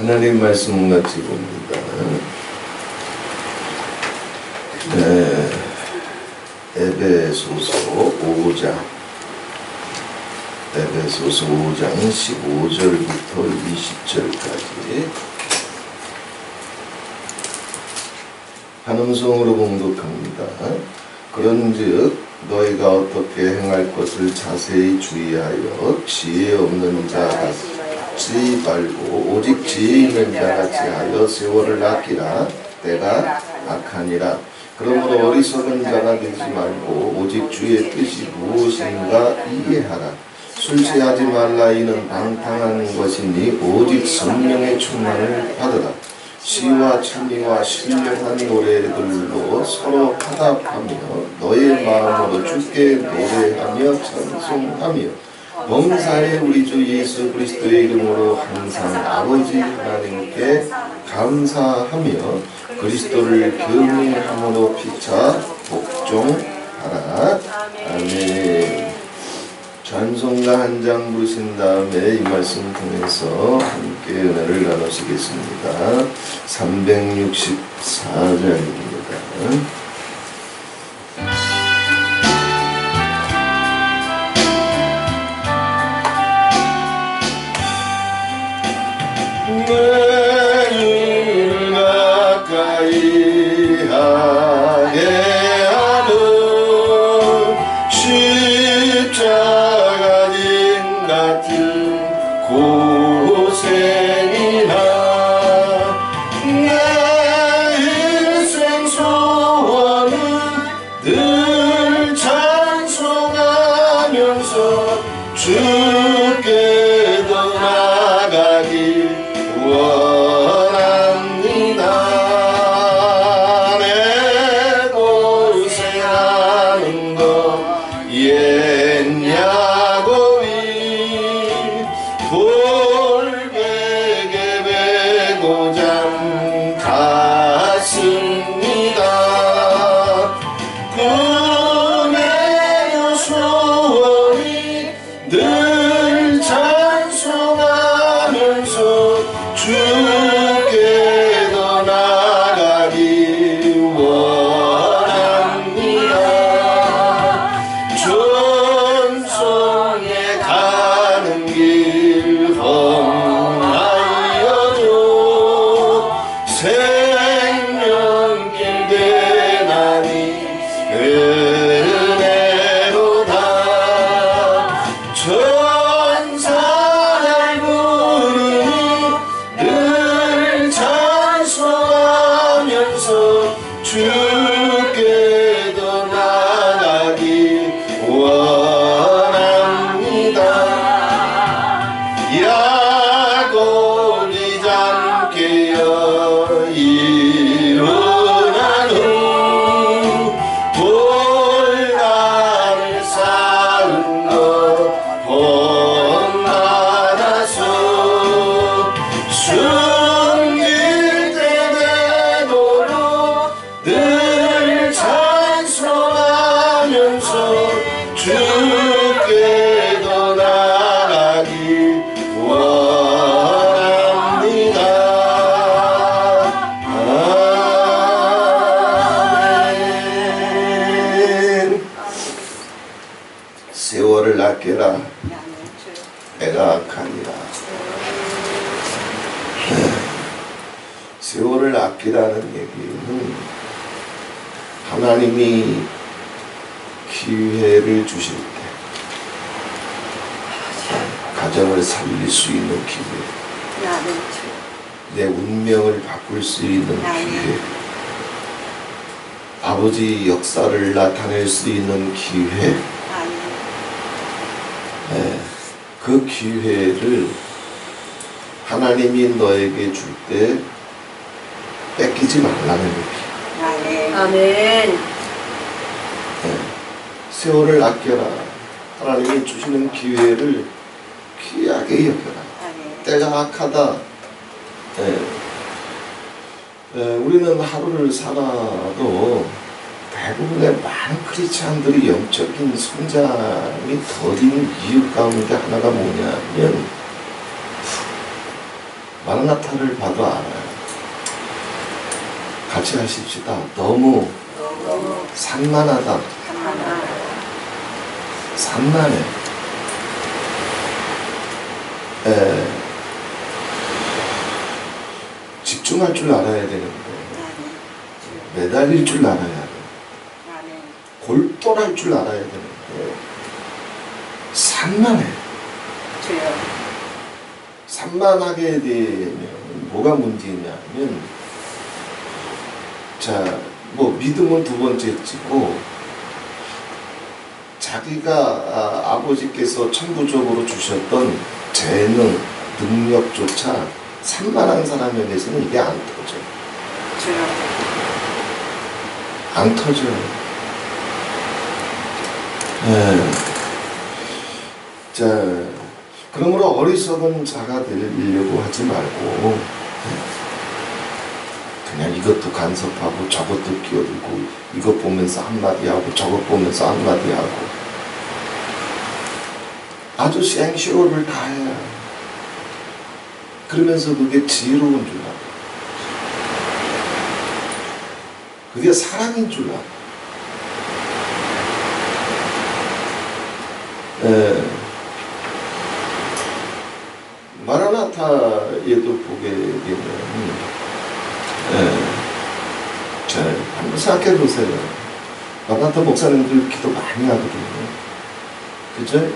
하나님 말씀 같이 봅니다. 에베소서 5장 15절부터 20절까지 한음성으로 봉독합니다. 그런즉 너희가 어떻게 행할 것을 자세히 주의하여 지혜 없는 자 같지 말고 오직 지혜 있는 자 같이 하여 세월을 아끼라. 때가 악하니라. 그러므로 어리석은 자가 되지 말고 오직 주의 뜻이 무엇인가 이해하라. 술 취하지 말라. 이는 방탕한 것이니 오직 성령의 충만을 받으라. 시와 찬미와 신령한 노래들로 서로 화답하며 너의 마음으로 주께 노래하며 찬송하며 범사에 우리 주 예수 그리스도의 이름으로 항상 아버지 하나님께 감사하며 그리스도를 경외함으로 피차 복종하라. 아멘. 찬송가 한 장 부르신 다음에 이 말씀 통해서 함께 은혜를 나누시겠습니다. 364장입니다. 나를 가까이 하게 하는 십자가 같은 고생이나 내 일생 소원은 늘 찬송하면서 주께 더 나아가길 원합니다. 내 고생하는 것 옛야고위 돌베개 베고 잠 갔습니다. 꿈의 소원이 늘 찬송하면서 주께 더 나아가기 원합니다. 전성에 가는 길 험하여도 생명길 대나니 은혜로다. 천사를 부르니 늘 찬송하면서 주께 더 나아가기 원합니다. 약오르지 않게 일어난 후 돌날을 쌓은 것 본받아서 숨길 때 되도록 늘 찬송하면서 주께 더 나아가기 원합니다. 아멘. 세월을 아껴라. 때가 악하니라. 세월을 아끼라는 얘기는 하나님이 기회를 주실 때 가정을 살릴 수 있는 기회, 내 운명을 바꿀 수 있는 기회, 아버지 역사를 나타낼 수 있는 기회, 그 기회를 하나님이 너에게 줄 때 뺏기지 말라는 얘기. 아멘. 세월을 아껴라. 하나님이 주시는 기회를 귀하게 여겨라. 때가 악하다. 우리는 하루를 살아도 대부분의 많은 크리스찬들이 영적인 성장이 더딘 이유 가운데 하나가 뭐냐면 많은 마라나타를 봐도 알아요. 같이 하십시다. 너무 산만하다. 산만해. 집중할 줄 알아야 되는데 매달릴 줄 알아야 돼. 골똘할 줄 알아야 되는데 산만해. 산만하게 되면 뭐가 문제냐면, 자, 뭐 믿음은 두 번째 찍고, 자기가 아버지께서 천부적으로 주셨던 재능, 능력조차 산만한 사람에게서는 이게 안 터져. 안 터져요. 자, 그러므로 어리석은 자가 되려고 하지 말고 그냥 이것도 간섭하고 저것도 끼어들고 이것 보면서 한마디 하고 저것 보면서 한마디 하고 아주 생쇼를 다 해야, 그러면서 그게 지혜로운 줄 알아. 그게 사랑인 줄 알아. 마라나타에도 보게 되면, 자, 한번 생각해 보세요. 마라나타 목사님들 기도 많이 하거든요. 그죠?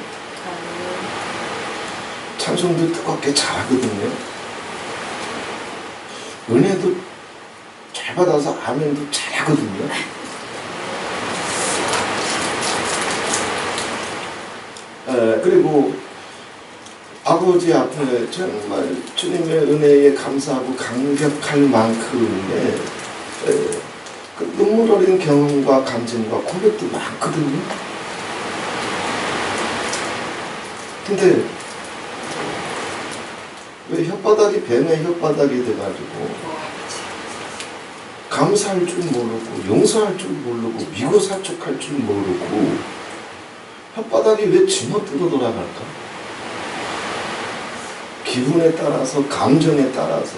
찬송도 뜨겁게 잘하거든요. 은혜도 잘 받아서 아멘도 잘하거든요. 그리고 아버지 앞에 정말 주님의 은혜에 감사하고 감격할 만큼의 그 눈물 어린 경험과 감정과 고백도 많거든요. 근데 왜 혓바닥이 뱀의 혓바닥이 돼가지고 감사할 줄 모르고 용서할 줄 모르고 미고사축할 줄 모르고 혓바닥이 왜 지멋대로 돌아갈까? 기분에 따라서, 감정에 따라서,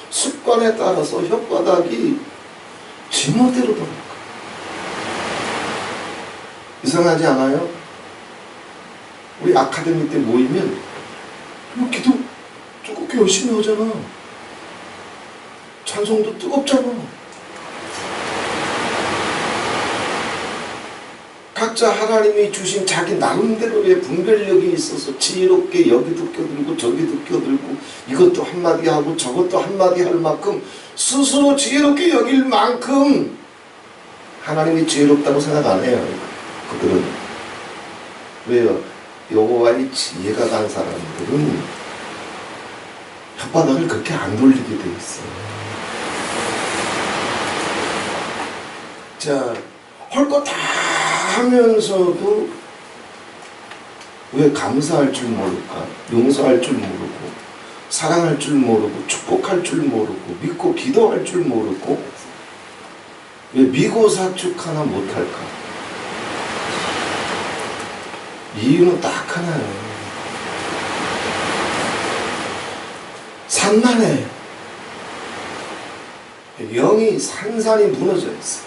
습관에 따라서 혓바닥이 지멋대로 돌아갈까? 이상하지 않아요? 우리 아카데미 때 모이면 뭐 기도 뜨겁게 열심히 하잖아. 찬송도 뜨겁잖아. 각자 하나님이 주신 자기 나름대로의 분별력이 있어서 지혜롭게 여기도 껴들고 저기도 껴들고 이것도 한마디 하고 저것도 한마디 할 만큼 스스로 지혜롭게 여길 만큼 하나님이 지혜롭다고 생각 안 해요. 그들은. 왜요? 여호와의 지혜가 간 사람들은 혓바닥을 그렇게 안 돌리게 돼 있어. 자, 할 거 다 하면서도 왜 감사할 줄 모를까? 용서할 줄 모르고, 사랑할 줄 모르고, 축복할 줄 모르고, 믿고 기도할 줄 모르고, 왜 미고사축 하나 못할까? 이유는 딱 하나예요. 산만해. 영이 산산이 무너져 있어.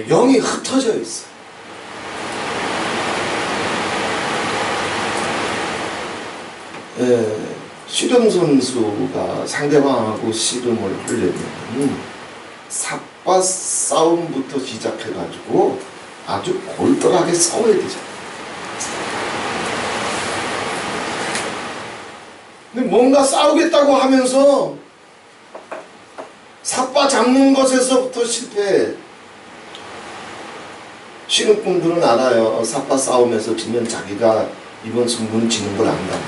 영이 흩어져 있어. 씨름 선수가 상대방하고 씨름을 하려면 삿바 싸움부터 시작해가지고 아주 골똘하게 싸워야 되잖아. 근데 뭔가 싸우겠다고 하면서 삿바 잡는 것에서부터 실패해. 씨름꾼들은 알아요. 삿바 싸움에서 지면 자기가 이번 승부는 지는 걸 안다.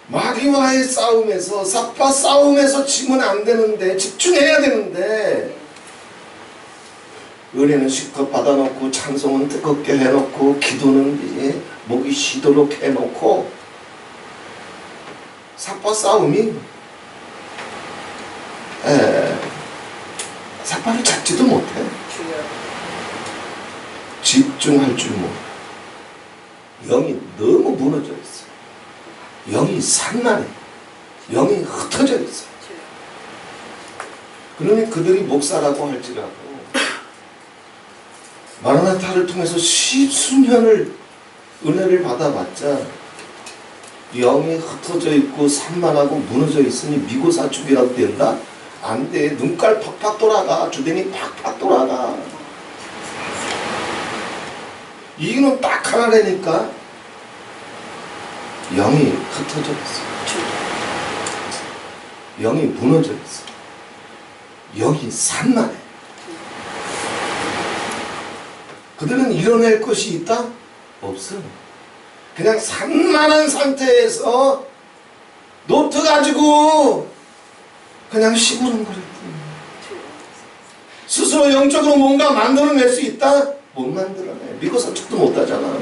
마귀와의 싸움에서, 삿바 싸움에서 지면 안 되는데, 집중해야 되는데, 은혜는 실컷 받아놓고, 찬송은 뜨겁게 해놓고, 기도는 목이 쉬도록 해놓고, 삿바 싸움이 삿바를 잡지도 못해. 집중할 줄 모르고 영이 너무 무너져 있어. 영이 산만해. 영이 흩어져 있어. 그러니 그들이 목사라고 할지라도 마라나타를 통해서 십수년을 은혜를 받아봤자 영이 흩어져 있고 산만하고 무너져 있으니 미고사축이라도 된다? 안 돼. 눈깔 팍팍 돌아가. 주댕이 팍팍 돌아가. 이유는 딱 하나라니까. 영이 흩어져 있어. 영이 무너져 있어. 영이 산만해. 그들은 이뤄낼 것이 있다? 없어. 그냥 산만한 상태에서 노트 가지고 그냥 시부름거렸다. 스스로 영적으로 뭔가 만들어낼 수 있다? 못 만들어내. 미고사 축도 못하잖아.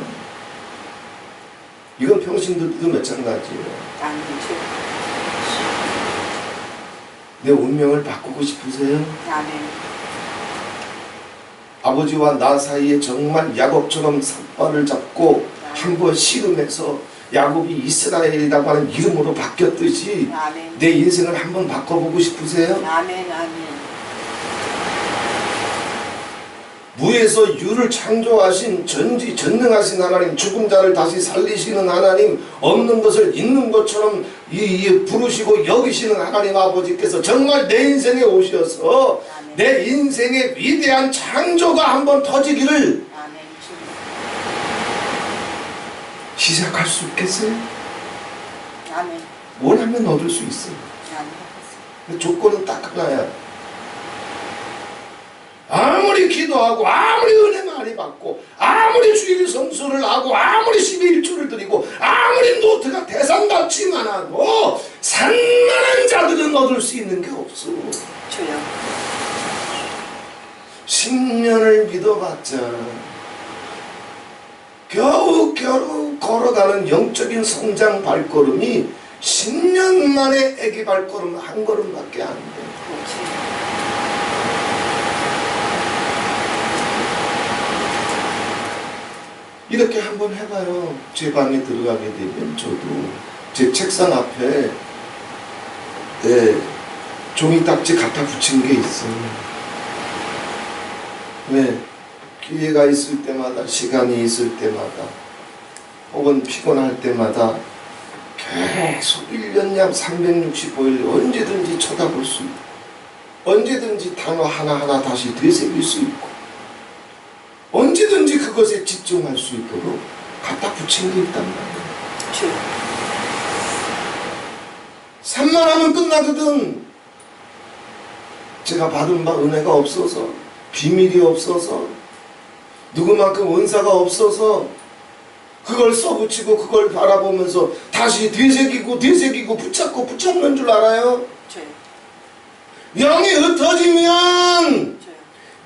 이건 평신들도 마찬가지예요. 내 운명을 바꾸고 싶으세요? 아버지와 나 사이에 정말 야곱처럼 삿발을 잡고 한번 씨름해서 야곱이 이스라엘이라고 하는 이름으로 바뀌었듯이 내 인생을 한번 바꿔보고 싶으세요? 무에서 유를 창조하신 전능하신 하나님, 죽은 자를 다시 살리시는 하나님, 없는 것을 있는 것처럼 부르시고 여기시는 하나님 아버지께서 정말 내 인생에 오셔서 내 인생의 위대한 창조가 한번 터지기를 시작할 수 있겠어요? 원하면 얻을 수 있어요. 조건은 딱 하나야. 아무리 기도하고 아무리 은혜 많이 받고 아무리 주일 성수를 하고 아무리 12일주를 드리고 아무리 노트가 대상같이 많아도 산만한 자들은 얻을 수 있는 게 없어. 10년을 믿어봤자 겨우 걸어가는 영적인 성장 발걸음이 10년 만에 애기 발걸음 한 걸음밖에 안 돼. 이렇게 한번 해봐요. 제 방에 들어가게 되면 저도 제 책상 앞에 종이 딱지 갖다 붙인 게 있어요. 기회가 있을 때마다, 시간이 있을 때마다, 혹은 피곤할 때마다 계속 1년 약 365일 언제든지 쳐다볼 수 있고 언제든지 단어 하나하나 다시 되새길 수 있고 언제든지 그것에 집중할 수 있도록 갖다 붙인 게 있단 말이에요. 산만하면 끝나거든. 제가 받은 바 은혜가 없어서, 비밀이 없어서, 누구만큼 은사가 없어서 그걸 써붙이고 그걸 바라보면서 다시 되새기고 붙잡는 줄 알아요? 영이 흩어지면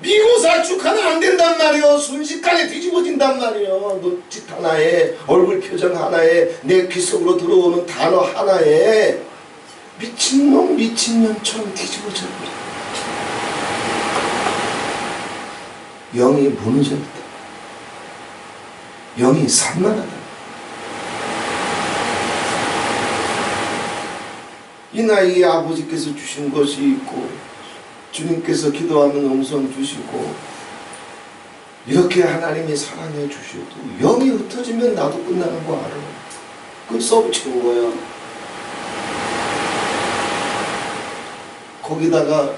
미고사축 하나 안 된단 말이요. 순식간에 뒤집어진단 말이요. 눈짓 하나에, 얼굴 표정 하나에, 내 귀 속으로 들어오는 단어 하나에 미친놈 미친년처럼 뒤집어져 버려. 영이 무너져 있다. 영이 산만하다. 이 나이에 아버지께서 주신 것이 있고 주님께서 기도하면 음성 주시고 이렇게 하나님이 사랑해 주셔도 영이 흩어지면 나도 끝나는 거 알아. 그거 써붙이는 거야. 거기다가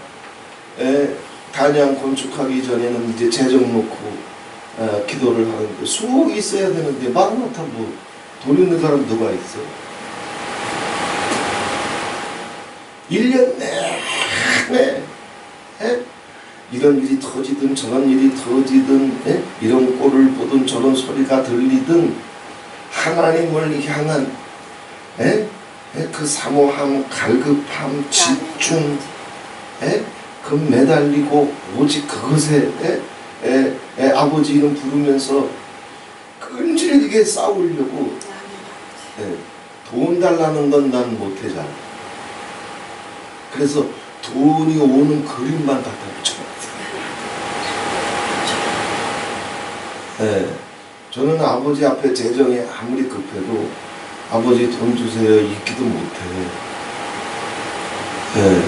단양 건축하기 전에는 이제 재정 놓고 기도를 하는데 수억이 있어야 되는데 마라나타 뭐 돈 있는 사람 누가 있어? 1년 내내 이런 일이 터지든 저런 일이 터지든 이런 꼴을 보든 저런 소리가 들리든 하나님을 향한 그 사모함, 갈급함, 집중 그 매달리고 오직 그것에 아버지 이름 부르면서 끈질기게 싸우려고 돈 달라는 건 난 못하잖아. 그래서 돈이 오는 그림만 갖다 붙여놨어. 예, 저는 아버지 앞에 재정이 아무리 급해도 아버지 돈 주세요 있기도 못해. 예,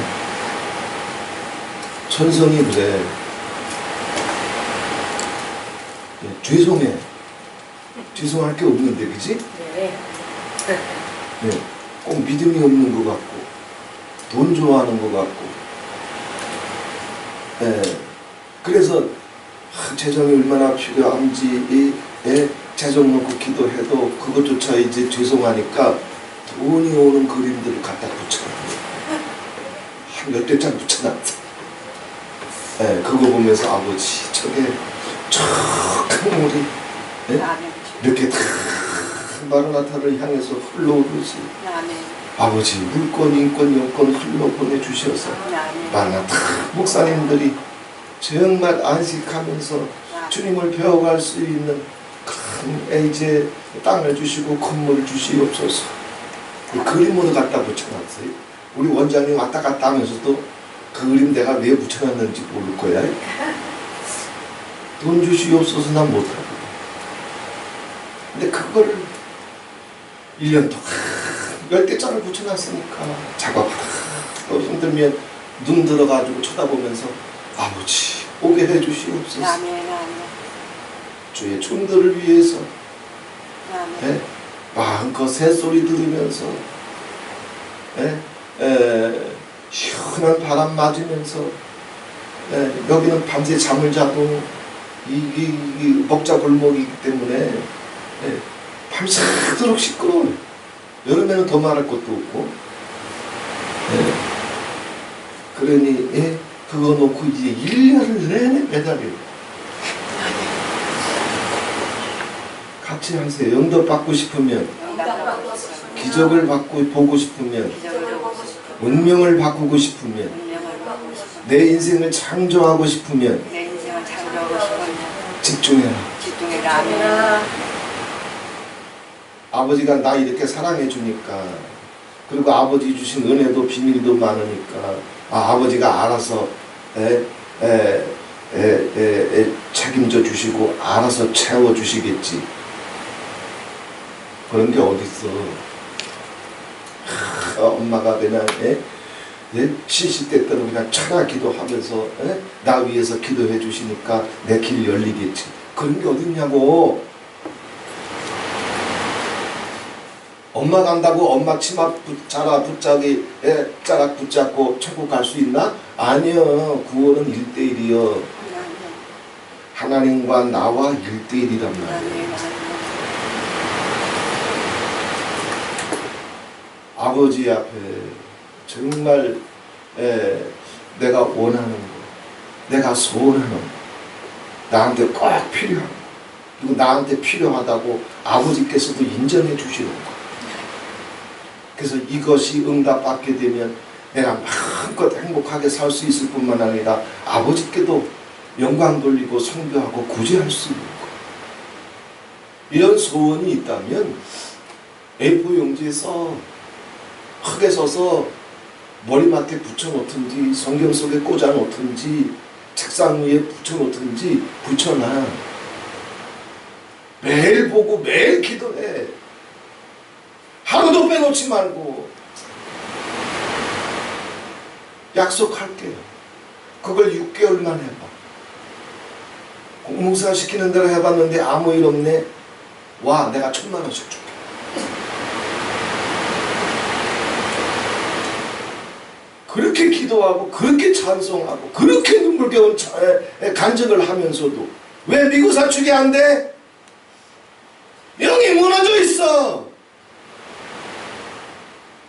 천성이 그래. 예, 죄송해. 죄송할 게 없는데, 그지? 네. 예, 꼭 믿음이 없는 것 같고, 돈 좋아하는 것 같고, 예, 그래서 재정이 얼마나 필요한지, 재정 놓고 기도해도 그것조차 이제 죄송하니까 돈이 오는 그림들을 갖다 붙여놔요. 한 몇 대짜리 붙여놨어. 예, 그거 보면서 아버지, 저게 큰 물이 예? 이렇게 큰 마라나타를 향해서 흘러오듯이 아버지 물권, 인권, 여권 흘러보내주셔서 마라나타 목사님들이 정말 안식하면서 주님을 배워갈 수 있는 큰 이제 땅을 주시고 건물을 주시옵소서. 이 그림으로 갖다 붙여놨어요. 우리 원장님 왔다 갔다 하면서도 그 그림 내가 왜 붙여놨는지 모를 거야. 돈 주시옵소서 난 못하고. 근데 그거를 1년 동안 몇 대짜리 붙여놨으니까 작업하다 또 힘들면 눈 들어가지고 쳐다보면서 아버지 오게 해주시옵소서. 주의 종들을 위해서 예? 마음껏 새소리 들으면서 시원한 바람 맞으면서 여기는 밤새 잠을 자도 이게 먹자골목이기 때문에 밤새도록 시끄러워요. 여름에는 더 말할 것도 없고 그러니 그거 놓고 이제 1년을 내내 매달려요. 같이 하세요. 영접 받고 싶으면, 기적을 보고 싶으면, 운명을 바꾸고 싶으면, 내 인생을 창조하고 싶으면 집중해라. 아버지가 나 이렇게 사랑해 주니까, 그리고 아버지 주신 은혜도 비밀도 많으니까 아버지가 알아서 책임져 주시고 알아서 채워 주시겠지. 그런 게 어딨어. 엄마가 그냥 시시때때로 그냥 철야 기도하면서 나 위해서 기도해 주시니까 내 길 열리겠지. 그런 게 어딨냐고. 엄마 간다고 엄마 치마 자락 붙잡고 천국 갈 수 있나? 아니요. 구원은 1대1이요. 하나님과 나와 1대1이란 말이에요. 아버지 앞에 정말 내가 원하는 거, 내가 소원하는 거, 나한테 꼭 필요한 거, 그리고 나한테 필요하다고 아버지께서도 인정해 주시는 거. 그래서 이것이 응답받게 되면 내가 마음껏 행복하게 살 수 있을 뿐만 아니라 아버지께도 영광 돌리고 선교하고 구제할 수 있는 거. 이런 소원이 있다면 A4 용지에 크게 써서 머리맡에 붙여놓든지 성경 속에 꽂아놓든지 책상 위에 붙여놓든지 붙여놔. 매일 보고 매일 기도해. 하루도 빼놓지 말고. 약속할게요. 그걸 6개월만 해봐. 공무사 시키는 대로 해봤는데 아무 일 없네. 와, 내가 1000만원씩 줄게. 그렇게 기도하고 그렇게 찬송하고 그렇게 눈물겨운 간증을 하면서도 왜 미국 사축이 안 돼? 영이 무너져 있어.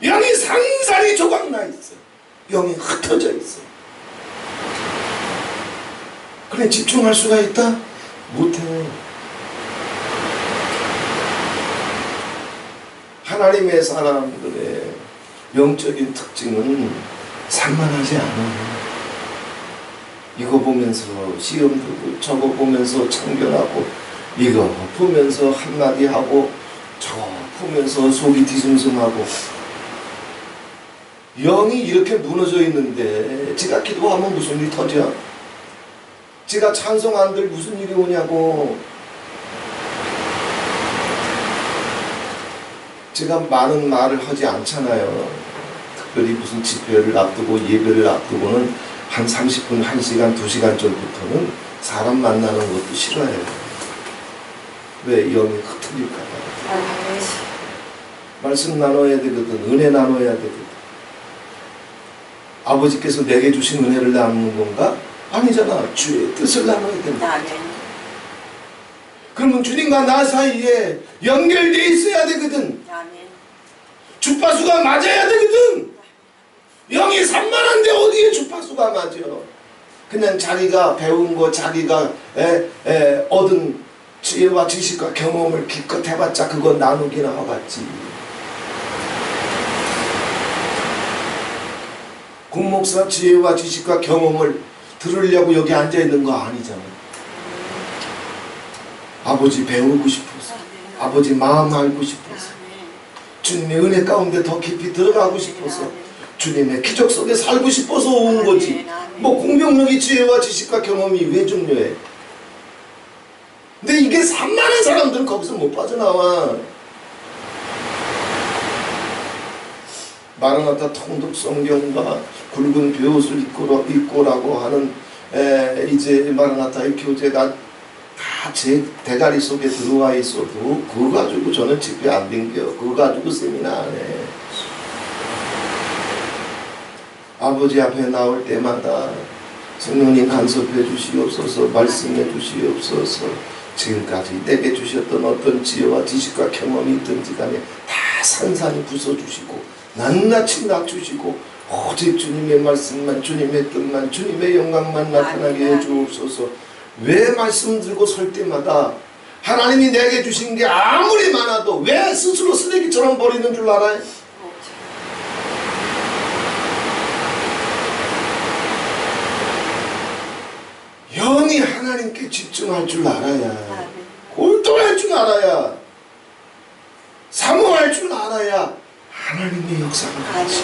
영이 상살이 조각나 있어. 영이 흩어져 있어. 그래 집중할 수가 있다? 못해. 하나님의 사람들의 영적인 특징은 산만하지 않아. 이거 보면서 시험 들고 저거 보면서 참견하고 이거 보면서 한마디 하고 저거 보면서 속이 뒤숭숭하고 영이 이렇게 무너져 있는데 지가 기도하면 무슨 일이 터져? 지가 찬송 안 들 무슨 일이 오냐고. 제가 많은 말을 하지 않잖아요. 특별히 무슨 집회를 앞두고 예배를 앞두고는 한 30분, 1시간, 2시간 전부터는 사람 만나는 것도 싫어해요. 왜? 영이 흐트릴까 봐. 아멘. 말씀 나눠야 되거든. 은혜 나눠야 되거든. 아버지께서 내게 주신 은혜를 나누는 건가? 아니잖아. 주의 뜻을 나눠야 된다. 아멘. 그러면 주님과 나 사이에 연결되어 있어야 되거든. 아멘. 주파수가 맞아야 되거든. 영이 산만한데 어디에 주파수가 맞아? 그냥 자기가 배운 거, 자기가 얻은 지혜와 지식과 경험을 기껏 해봤자 그건 나누기나 하겠지. 공목사 지혜와 지식과 경험을 들으려고 여기 앉아있는 거 아니잖아. 아버지 배우고 싶어서, 아버지 마음 알고 싶어서, 주님의 은혜 가운데 더 깊이 들어가고 싶어서, 주님의 기적 속에 살고 싶어서 온 거지. 뭐 공병력이 지혜와 지식과 경험이 왜 중요해? 근데 이게 산만한 사람들은 거기서 못 빠져나와. 마라나타 통독 성경과 굵은 벼옷을 입고라고 하는 이제 마라나타의 교재가 다 제 대가리 속에 들어와 있어도 그거 가지고 저는 집회 안 댕겨. 그거 가지고 세미나 안 해. 아버지 앞에 나올 때마다 성령님 간섭해 주시옵소서, 말씀해 주시옵소서. 지금까지 내게 주셨던 어떤 지혜와 지식과 경험이 있든지 간에 다 산산히 부숴주시고 낱낱이 낮추시고 오직 주님의 말씀만, 주님의 뜻만, 주님의 영광만 나타나게 해주옵소서. 왜 말씀 들고 설 때마다 하나님이 내게 주신 게 아무리 많아도 왜 스스로 쓰레기처럼 버리는 줄 알아요? 영이 하나님께 집중할 줄 알아야, 골똘할 줄 알아야, 사모할 줄 알아야 하나님의 역사가 되지.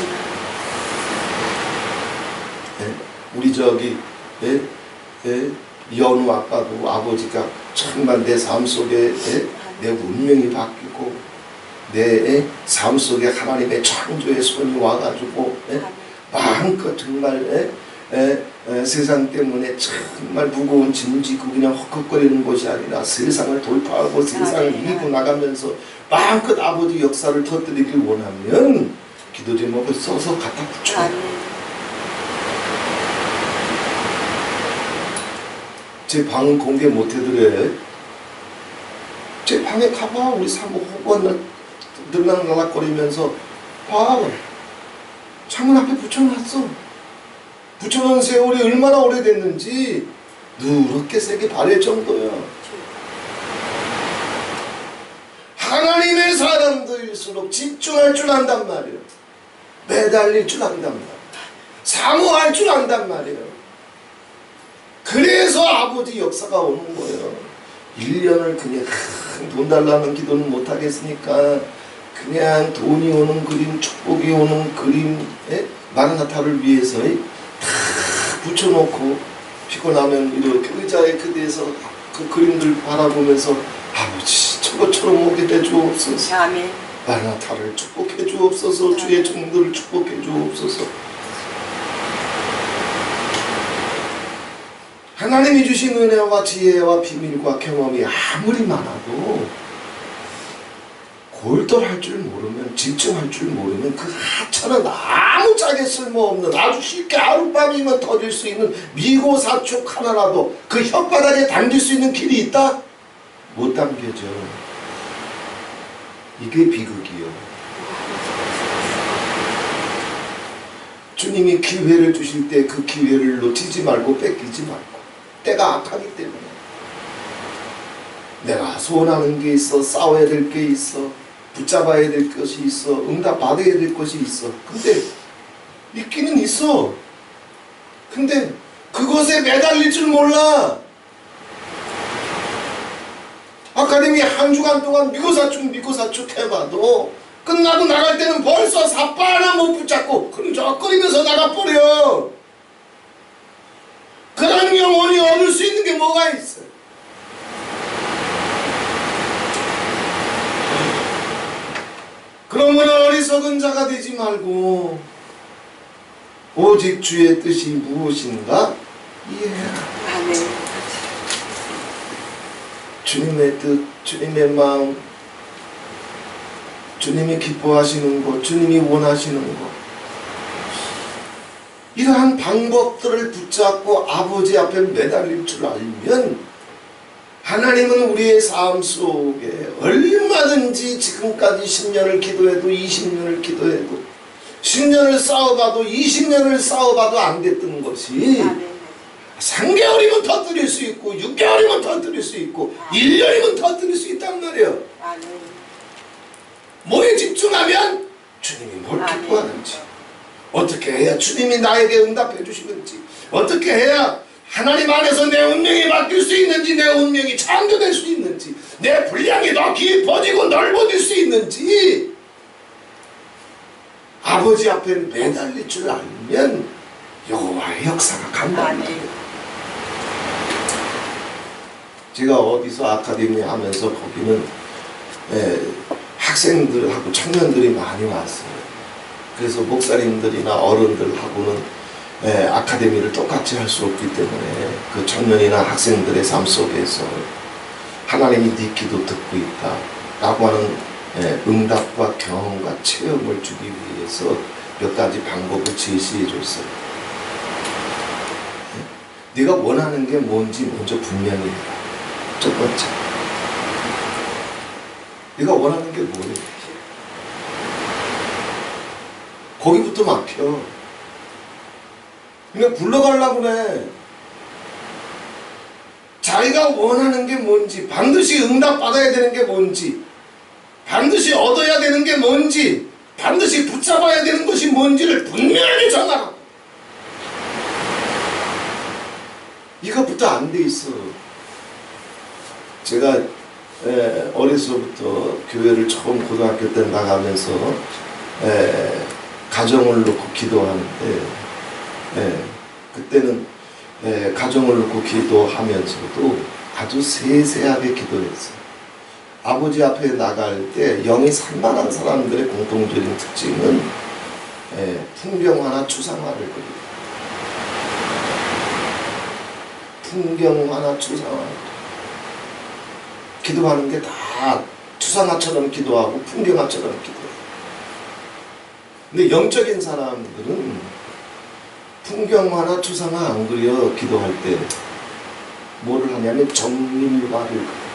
우리 저기 연우 아빠도 아버지가 정말 내 삶 속에 내 운명이 바뀌고 내 삶 속에 하나님의 창조의 손이 와가지고 마음껏 정말 세상 때문에 정말 무거운 짐 지고 그냥 헉헉거리는 것이 아니라 세상을 돌파하고 세상을 이기고 나가면서 마음껏 아버지 역사를 터뜨리길 원하면 기도 제목을 써서 갖다 붙여요. 제 방은 공개 못 해드려요. 제 방에 가봐. 우리 사모 호구가 들락날락거리면서 봐. 창문 앞에 붙여놨어. 붙여놓은 세월이 얼마나 오래됐는지 누렇게 세게 바랄 정도야. 하나님의 사람들일수록 집중할 줄 안단 말이에요. 매달릴 줄 안단 말이에요. 사모할 줄 안단 말이에요. 그래서 아버지 역사가 오는 거예요. 1년을 그냥 돈 달라는 기도는 못하겠으니까 그냥 돈이 오는 그림, 축복이 오는 그림, 마라나타를 위해서 다 붙여놓고 피곤하면 이렇게 의자에 그대에서 그 그림들 바라보면서 아버지 저것처럼 오게 해주옵소서. 아멘. 마라나타를 축복해 주옵소서. 주의 종들을 축복해 주옵소서. 하나님이 주신 은혜와 지혜와 비밀과 경험이 아무리 많아도 골똘할 줄 모르면, 집중할 줄 모르면 그 하찮은 아무짝에 쓸모없는 아주 쉽게 하룻밤이면 터질 수 있는 미고사축 하나라도 그 혓바닥에 담길 수 있는 길이 있다? 못 담겨져. 이게 비극이요. 주님이 기회를 주실 때 그 기회를 놓치지 말고 뺏기지 말고. 때가 악하기 때문에 내가 소원하는 게 있어, 싸워야 될 게 있어, 붙잡아야 될 것이 있어, 응답 받아야 될 것이 있어. 근데 있기는 있어. 근데 그것에 매달릴 줄 몰라. 아카데미 한 주간 동안 미고사축 해봐도 끝나고 나갈 때는 벌써 삿바 하나 못 붙잡고 끈적거리면서 나가버려. 그런 영혼이 얻을 수 있는 게 뭐가 있어? 적은 자가 되지 말고 오직 주의 뜻이 무엇인가 이해해라. 아멘. 주님의 뜻, 주님의 마음, 주님이 기뻐하시는 것, 주님이 원하시는 것, 이러한 방법들을 붙잡고 아버지 앞에 매달릴 줄 알면 하나님은 우리의 삶 속에 얼마든지 지금까지 10년을 기도해도 20년을 기도해도 10년을 싸워봐도 20년을 싸워봐도 안 됐던 것이 아멘. 3개월이면 터뜨릴 수 있고 6개월이면 터뜨릴 수 있고 1년이면 터뜨릴 수 있단 말이에요. 아멘. 뭐에 집중하면 주님이 뭘 기뻐하는지, 어떻게 해야 주님이 나에게 응답해 주시는지, 어떻게 해야 하나님 안에서 내 운명이 바뀔 수 있는지, 내 운명이 창조될 수 있는지, 내 분량이 더 깊어지고 넓어질 수 있는지 아버지 앞에 매달릴 줄 알면 여호와의 역사가 간답니다. 제가 어디서 아카데미 하면서 거기는 학생들하고 청년들이 많이 왔어요. 그래서 목사님들이나 어른들하고는 아카데미를 똑같이 할 수 없기 때문에 그 청년이나 학생들의 삶 속에서 하나님이 네 기도 듣고 있다 라고 하는 응답과 경험과 체험을 주기 위해서 몇 가지 방법을 제시해 줬어요. 네가 원하는 게 뭔지 먼저 분명히 해라. 첫 번째, 네가 원하는 게 뭐냐? 거기부터 막혀. 그냥 굴러가려고 그래. 자기가 원하는 게 뭔지, 반드시 응답받아야 되는 게 뭔지, 반드시 얻어야 되는 게 뭔지, 반드시 붙잡아야 되는 것이 뭔지를 분명하게 정하라. 이것부터 안 돼 있어. 제가 어려서부터 교회를 처음 고등학교 때 나가면서 가정을 놓고 기도하는데 그때는 가정을 놓고 기도하면서도 아주 세세하게 기도했어요. 아버지 앞에 나갈 때 영이 산만한 사람들의 공통적인 특징은 풍경화나 추상화를 그려요. 풍경화나 추상화. 기도하는 게 다 추상화처럼 기도하고 풍경화처럼 기도해요. 근데 영적인 사람들은 풍경화나 추상화 안 그려. 기도할 때 뭐를 하냐면 정밀화를 그려.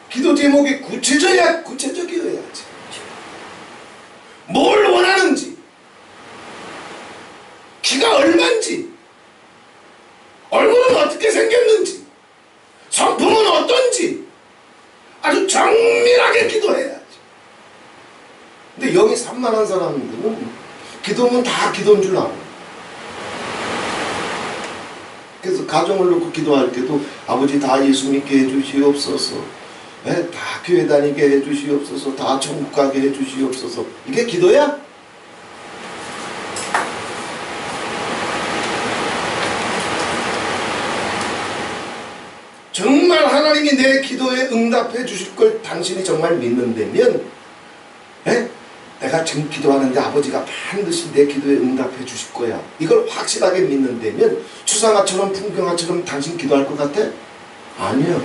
기도 제목이 구체적이어야지. 뭘 원하는지, 키가 얼마인지, 얼굴은 어떻게 생겼는지, 성품은 어떤지 아주 정밀하게 기도해야지. 근데 영이 산만한 사람들은 기도면 다 기도인 줄 알아. 그래서 가정을 놓고 기도할 때도 아버지 다 예수 믿게 해주시옵소서, 다 교회 다니게 해주시옵소서, 다 천국 가게 해주시옵소서. 이게 기도야? 정말 하나님이 내 기도에 응답해 주실 걸 당신이 정말 믿는다면, 내가 지금 기도하는데 아버지가 반드시 내 기도에 응답해 주실 거야, 이걸 확실하게 믿는다면 추상화처럼 풍경화처럼 당신 기도할 것 같아? 아니요.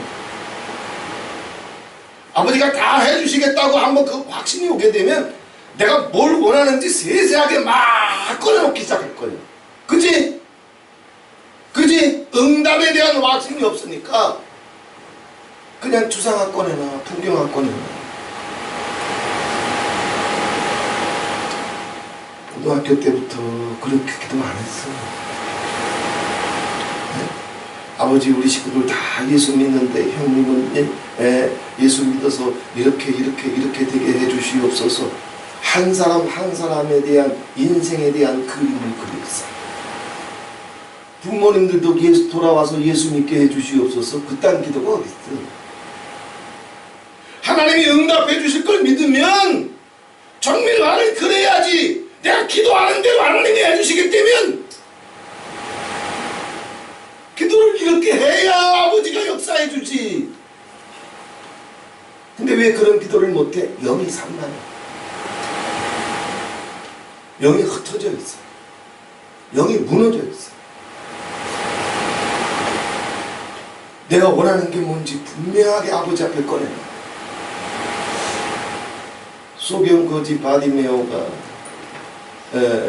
아버지가 다 해주시겠다고 한번 그 확신이 오게 되면 내가 뭘 원하는지 세세하게 막 꺼내놓기 시작할 거예요. 그치? 그치? 응답에 대한 확신이 없으니까 그냥 추상화 꺼내나 풍경화 꺼내나. 고등학교 때부터 그렇게 기도 안 했어. 아버지 우리 식구들 다 예수 믿는데 형님은 예수 믿어서 이렇게 되게 해주시옵소서. 한 사람 한 사람에 대한 인생에 대한 그림을 그렸어. 부모님들도 돌아와서 예수 믿게 해주시옵소서. 그딴 기도가 어디 있어. 하나님이 응답해 주실 걸 믿으면 정밀화를 그래야지. 내가 기도하는 대로 하나님이 해주시기 때문에 기도를 이렇게 해야 아버지가 역사해 주지. 근데 왜 그런 기도를 못해? 영이 산만해. 영이 흩어져 있어. 영이 무너져 있어. 내가 원하는 게 뭔지 분명하게 아버지 앞에 꺼내놔. 소경 거지 바디메오가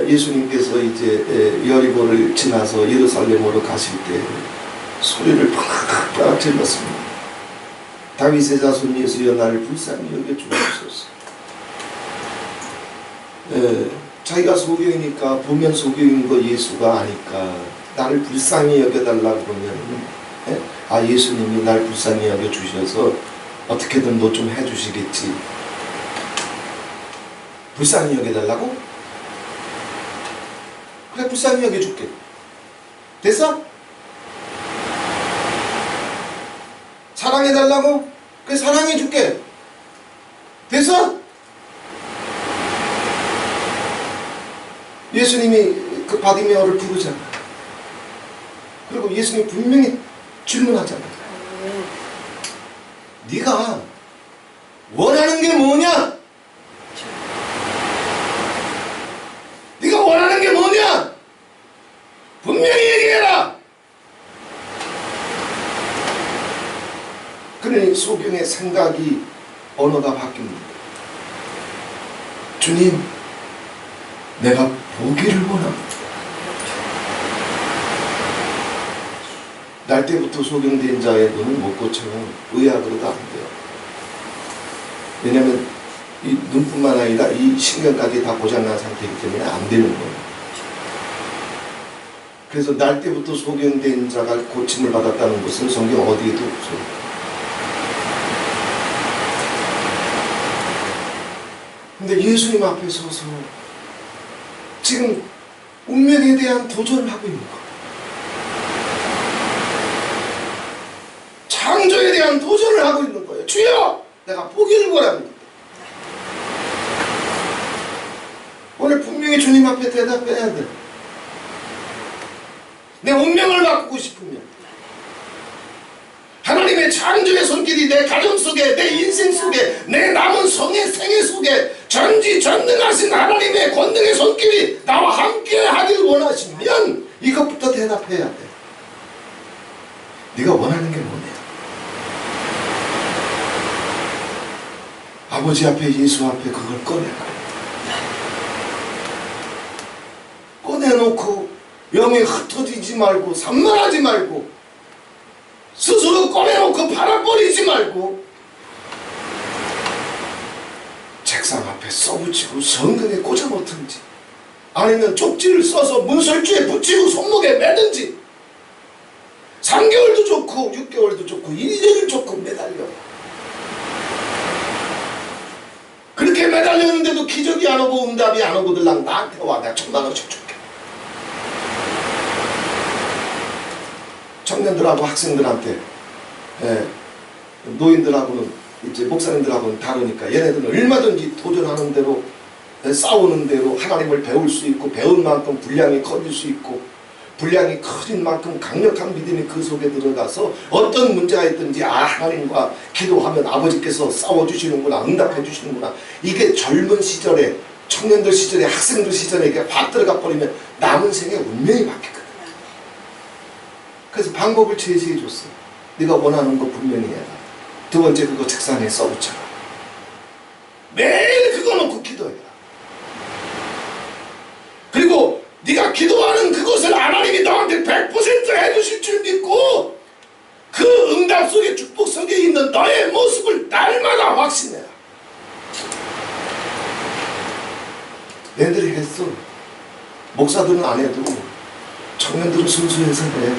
예수님께서 이제 여리고를 지나서 예루살렘으로 가실 때 소리를 팍팍 질렀습니다. 다윗의 자손 예수여 나를 불쌍히 여겨 주옵소서. 자기가 소경이니까 보면 소경인 거 예수가 아니까 나를 불쌍히 여겨달라고 그러면 예수님이 날 불쌍히 여겨 주셔서 어떻게든 뭐 좀 해주시겠지. 불쌍히 여겨달라고? 그래, 불쌍히 여겨줄게. 됐어? 사랑해달라고? 그래, 사랑해줄게. 됐어? 예수님이 그 바디메오를 부르잖아. 그리고 예수님이 분명히 질문하잖아. 네가 원하는 게 뭐냐? 네가 원하는 게 뭐냐? 분명히 얘기해라. 그러니 소경의 생각이, 언어가 바뀝니다. 주님, 내가 보기를 원합니다. 날 때부터 소경된 자의 눈은 못 고쳐요. 의학으로도 안 돼요. 왜냐하면 이 눈뿐만 아니라 이 신경까지 다 고장난 상태이기 때문에 안 되는 거예요. 그래서 날 때부터 소경된 자가 고침을 받았다는 것은 성경 어디에도 없어요. 근데 예수님 앞에 서서 지금 운명에 대한 도전을 하고 있는 거예요. 창조에 대한 도전을 하고 있는 거예요. 주여, 내가 보기를 원합니다. 오늘 분명히 주님 앞에 대답해야 돼. 내 운명을 바꾸고 싶으면 하나님의 창조의 손길이 내 가정 속에, 내 인생 속에, 내 남은 생애 속에 전지전능하신 하나님의 권능의 손길이 나와 함께 하길 원하시면 이것부터 대답해야 돼. 네가 원하는 게 뭐냐? 아버지 앞에, 예수 앞에 그걸 꺼내라. 꺼내놓고 영에 흩어지지 말고 산만하지 말고 스스로 꺼내놓고 팔아버리지 말고 책상 앞에 써붙이고 성경에 꽂아놓든지 아니면 쪽지를 써서 문설주에 붙이고 손목에 매든지 3개월도 좋고 6개월도 좋고 1년을 좋고 매달려. 그렇게 매달렸는데도 기적이 안 오고 응답이 안 오고들 나한테 와. 내가 1000만원씩 줄게. 청년들하고 학생들한테, 노인들하고는 이제 목사님들하고는 다르니까 얘네들은 얼마든지 도전하는 대로, 싸우는 대로 하나님을 배울 수 있고, 배운 만큼 분량이 커질 수 있고, 분량이 커진 만큼 강력한 믿음이 그 속에 들어가서 어떤 문제가 있든지 하나님과 기도하면 아버지께서 싸워주시는구나, 응답해 주시는구나. 이게 젊은 시절에, 청년들 시절에, 학생들 시절에 이게 확 들어가 버리면 남은 생에 운명이 바뀌거든. 그래서 방법을 제시해 줬어. 네가 원하는 거 분명히 해라. 두 번째, 그거 책상에 써붙여라. 매일 그거 놓고 기도해라. 그리고 네가 기도하는 그것을 하나님이 너한테 100% 해주실 줄 믿고 그 응답 속에, 축복 속에 있는 너의 모습을 날마다 확신해라. 얘들이 했어. 목사들은 안 해도 청년들은 순수해서 해.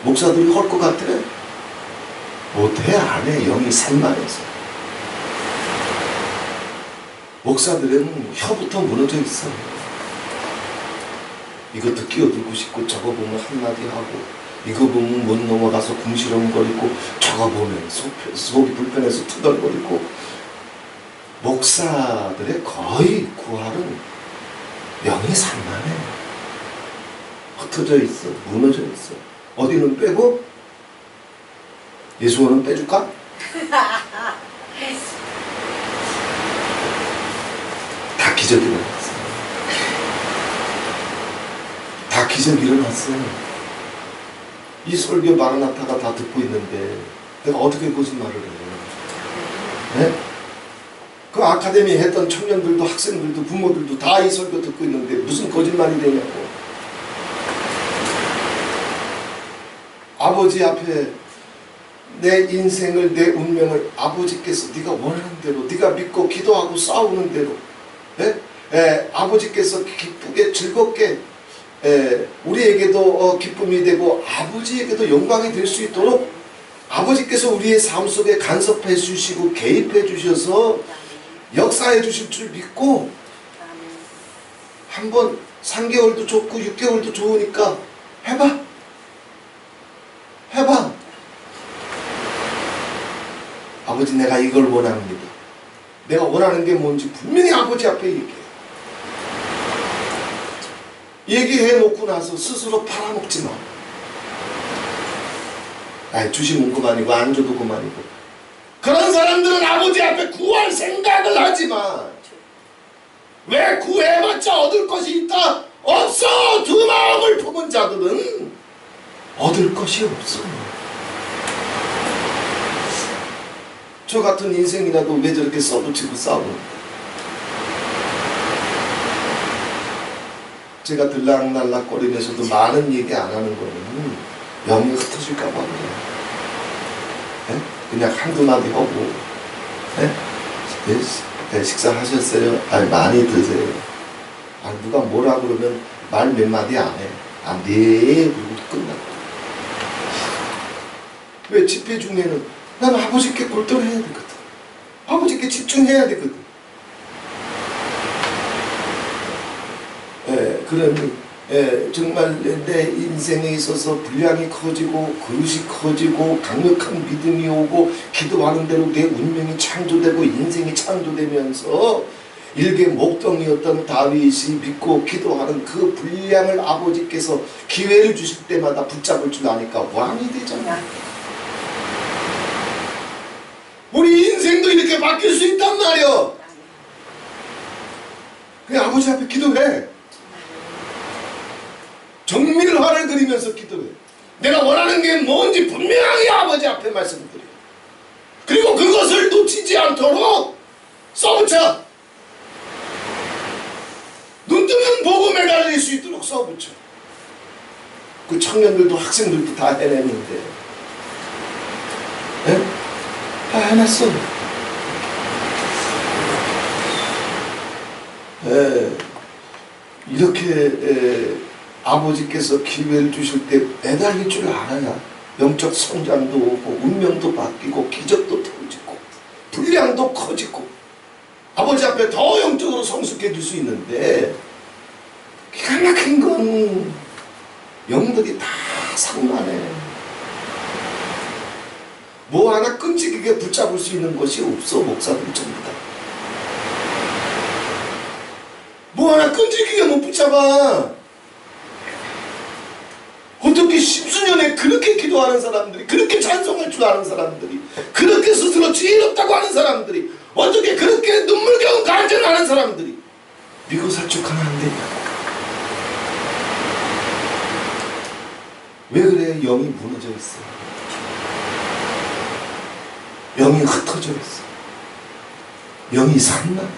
목사들이 할 것 같아? 못해, 안 해. 영이 산만해서. 목사들은 혀부터 무너져 있어. 이것도 끼어들고 싶고, 저거 보면 한마디 하고, 이거 보면 못 넘어가서 궁시렁거리고, 저거 보면 속이 불편해서 투덜거리고. 목사들의 거의 9할은 영이 산만해. 흩어져 있어. 무너져 있어. 어디는 빼고 예수원은 빼줄까? 다 기적 일어났어. 다 기적 일어났어. 이 설교 마라나타가 다 듣고 있는데 내가 어떻게 거짓말을 해요? 네? 그 아카데미 했던 청년들도 학생들도 부모들도 다 이 설교 듣고 있는데 무슨 거짓말이 되냐고. 아버지 앞에 내 인생을, 내 운명을 아버지께서 네가 원하는 대로, 네가 믿고 기도하고 싸우는 대로, 아버지께서 기쁘게 즐겁게 우리에게도 기쁨이 되고 아버지에게도 영광이 될 수 있도록 아버지께서 우리의 삶 속에 간섭해 주시고 개입해 주셔서 역사해 주실 줄 믿고, 한번 3개월도 좋고 6개월도 좋으니까 해봐. 아버지, 내가 이걸 원합니다. 내가 원하는 게 뭔지 분명히 아버지 앞에 얘기해 놓고 나서 스스로 팔아먹지 마. 주시면 그만이고 안 줘도 그만이고. 그런 사람들은 아버지 앞에 구할 생각을 하지 마. 왜 구해봤자 얻을 것이 있다? 없어! 두 마음을 품은 자들은 얻을 것이 없어. 저 같은 인생이라도 왜 저렇게 써붙이고 싸우는? 제가 들락날락거리면서도 많은 얘기 안 하는 거는 영이 흩어질까 봐 그래요. 그냥 한두 마디 하고, 식사하셨어요? 많이 드세요. 누가 뭐라 그러면 말 몇 마디 안 해. 네, 그리고 끝나. 왜 집회 중에는 난 아버지께 골똘해야 되거든. 아버지께 집중해야 되거든. 그러면 정말 내 인생에 있어서 분량이 커지고 그릇이 커지고 강력한 믿음이 오고 기도하는 대로 내 운명이 창조되고 인생이 창조되면서 일개 목동이었던 다윗이 믿고 기도하는 그 분량을 아버지께서 기회를 주실 때마다 붙잡을 줄 아니까 왕이 되잖아. 우리 인생도 이렇게 바뀔 수 있단 말이야. 그냥 아버지 앞에 기도해. 정밀화를 그리면서 기도해. 내가 원하는 게 뭔지 분명히 아버지 앞에 말씀드려. 그리고 그것을 놓치지 않도록 써붙여. 눈 뜨면 보고 매달릴 수 있도록 써붙여. 그 청년들도 학생들도 다 해냈는데 다 해냈어. 이렇게 아버지께서 기회를 주실 때 매달릴 줄 알아야 영적 성장도 오고 운명도 바뀌고 기적도 터지고 분량도 커지고 아버지 앞에 더 영적으로 성숙해질 수 있는데, 기가 막힌 건 영들이 다 산만해. 뭐 하나 끈질기게 붙잡을 수 있는 것이 없어. 목사들 전부 다 뭐 하나 끈질기게 못 붙잡아. 어떻게 십수년에 그렇게 기도하는 사람들이, 그렇게 찬송할 줄 아는 사람들이, 그렇게 스스로 지혜롭다고 하는 사람들이, 어떻게 그렇게 눈물겨운 간증하는 사람들이 믿고 살 척 하면 안 되냐. 왜 그래? 영이 무너져 있어. 영이 흩어져 있어. 영이 산만해.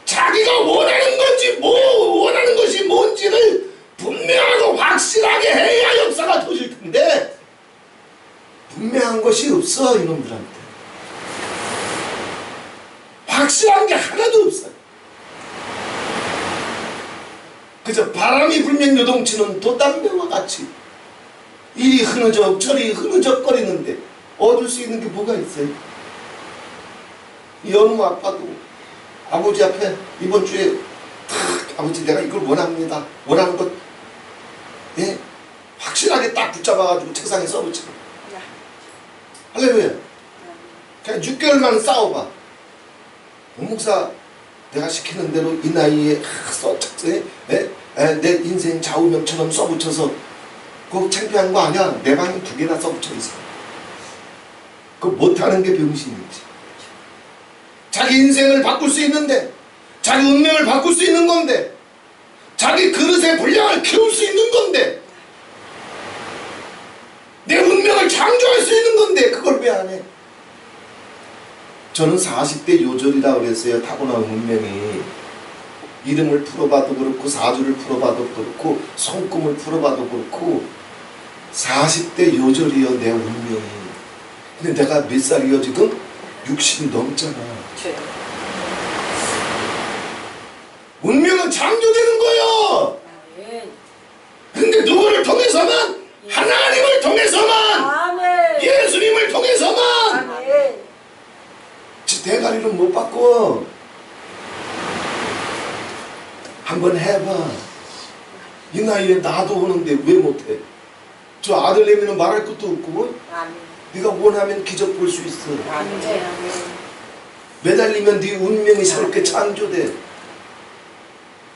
자기가 원하는 건지 원하는 것이 뭔지를 분명하고 확실하게 해야 역사가 터질 텐데 분명한 것이 없어. 이놈들한테 확실한 게 하나도 없어요. 그저 바람이 불면 요동치는 돛담배와 같이 이리 흐느적 저리 흐느적거리는데 얻을 수 있는 게 뭐가 있어요? 이 어느 아빠도 아버지 앞에 이번 주에 아버지 내가 이걸 원합니다. 원하는 것 확실하게 딱 붙잡아가지고 책상에 써붙여. 할렐루야. 그냥 6개월만 싸워봐. 목사 내가 시키는 대로 이 나이에 내 인생 좌우명처럼 써붙여서 그거 창피한 거 아니야. 내 방에 2개나 써붙여 있어. 그거 못하는 게 병신이지. 자기 인생을 바꿀 수 있는데, 자기 운명을 바꿀 수 있는 건데, 자기 그릇의 분량을 키울 수 있는 건데, 내 운명을 창조할 수 있는 건데 그걸 왜 안 해? 저는 40대 요절이라고 그랬어요. 타고난 운명이. 이름을 풀어봐도 그렇고 사주를 풀어봐도 그렇고 손금을 풀어봐도 그렇고 40대 요절이요 내 운명이. 근데 내가 몇 살이요 지금? 60이 넘잖아. 운명은 창조되는 거요. 근데 누구를 통해서만? 하나님을 통해서만! 아멘. 예수님을 통해서만! 아멘. 지 대가리를 못 바꿔. 한번 해봐. 이 나이에 나도 오는데 왜 못해? 저 아들내미는 말할 것도 없고 아멘. 네가 원하면 기적 볼 수 있어. 아멘. 매달리면 네 운명이 새롭게 창조돼.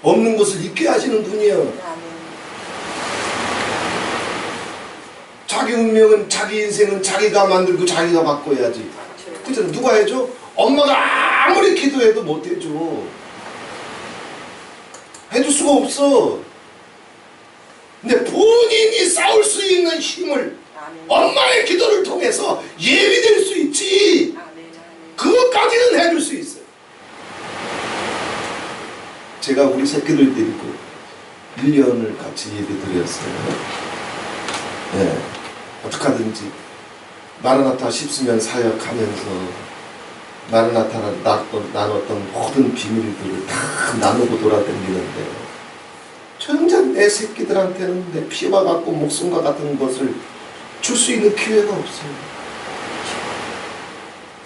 없는 것을 있게 하시는 분이여. 아멘. 자기 운명은 자기 인생은 자기가 만들고 자기가 바꿔야지. 그죠? 누가 해줘? 엄마가 아무리 기도해도 못 해줘. 해줄 수가 없어. 근데 본인이 싸울 수 있는 힘을 엄마의 기도를 통해서 예비될 수 있지. 그것까지는 해줄 수 있어요. 제가 우리 새끼들 데리고 1년을 같이 예배 드렸어요. 네. 어떻게 하든지 마라나타 10수년 사역하면서 마라나타를 나눴던 모든 비밀들을 다 나누고 돌아다니는데 정작 내 새끼들한테는 내 피와 같고 목숨과 같은 것을 줄 수 있는 기회가 없어요.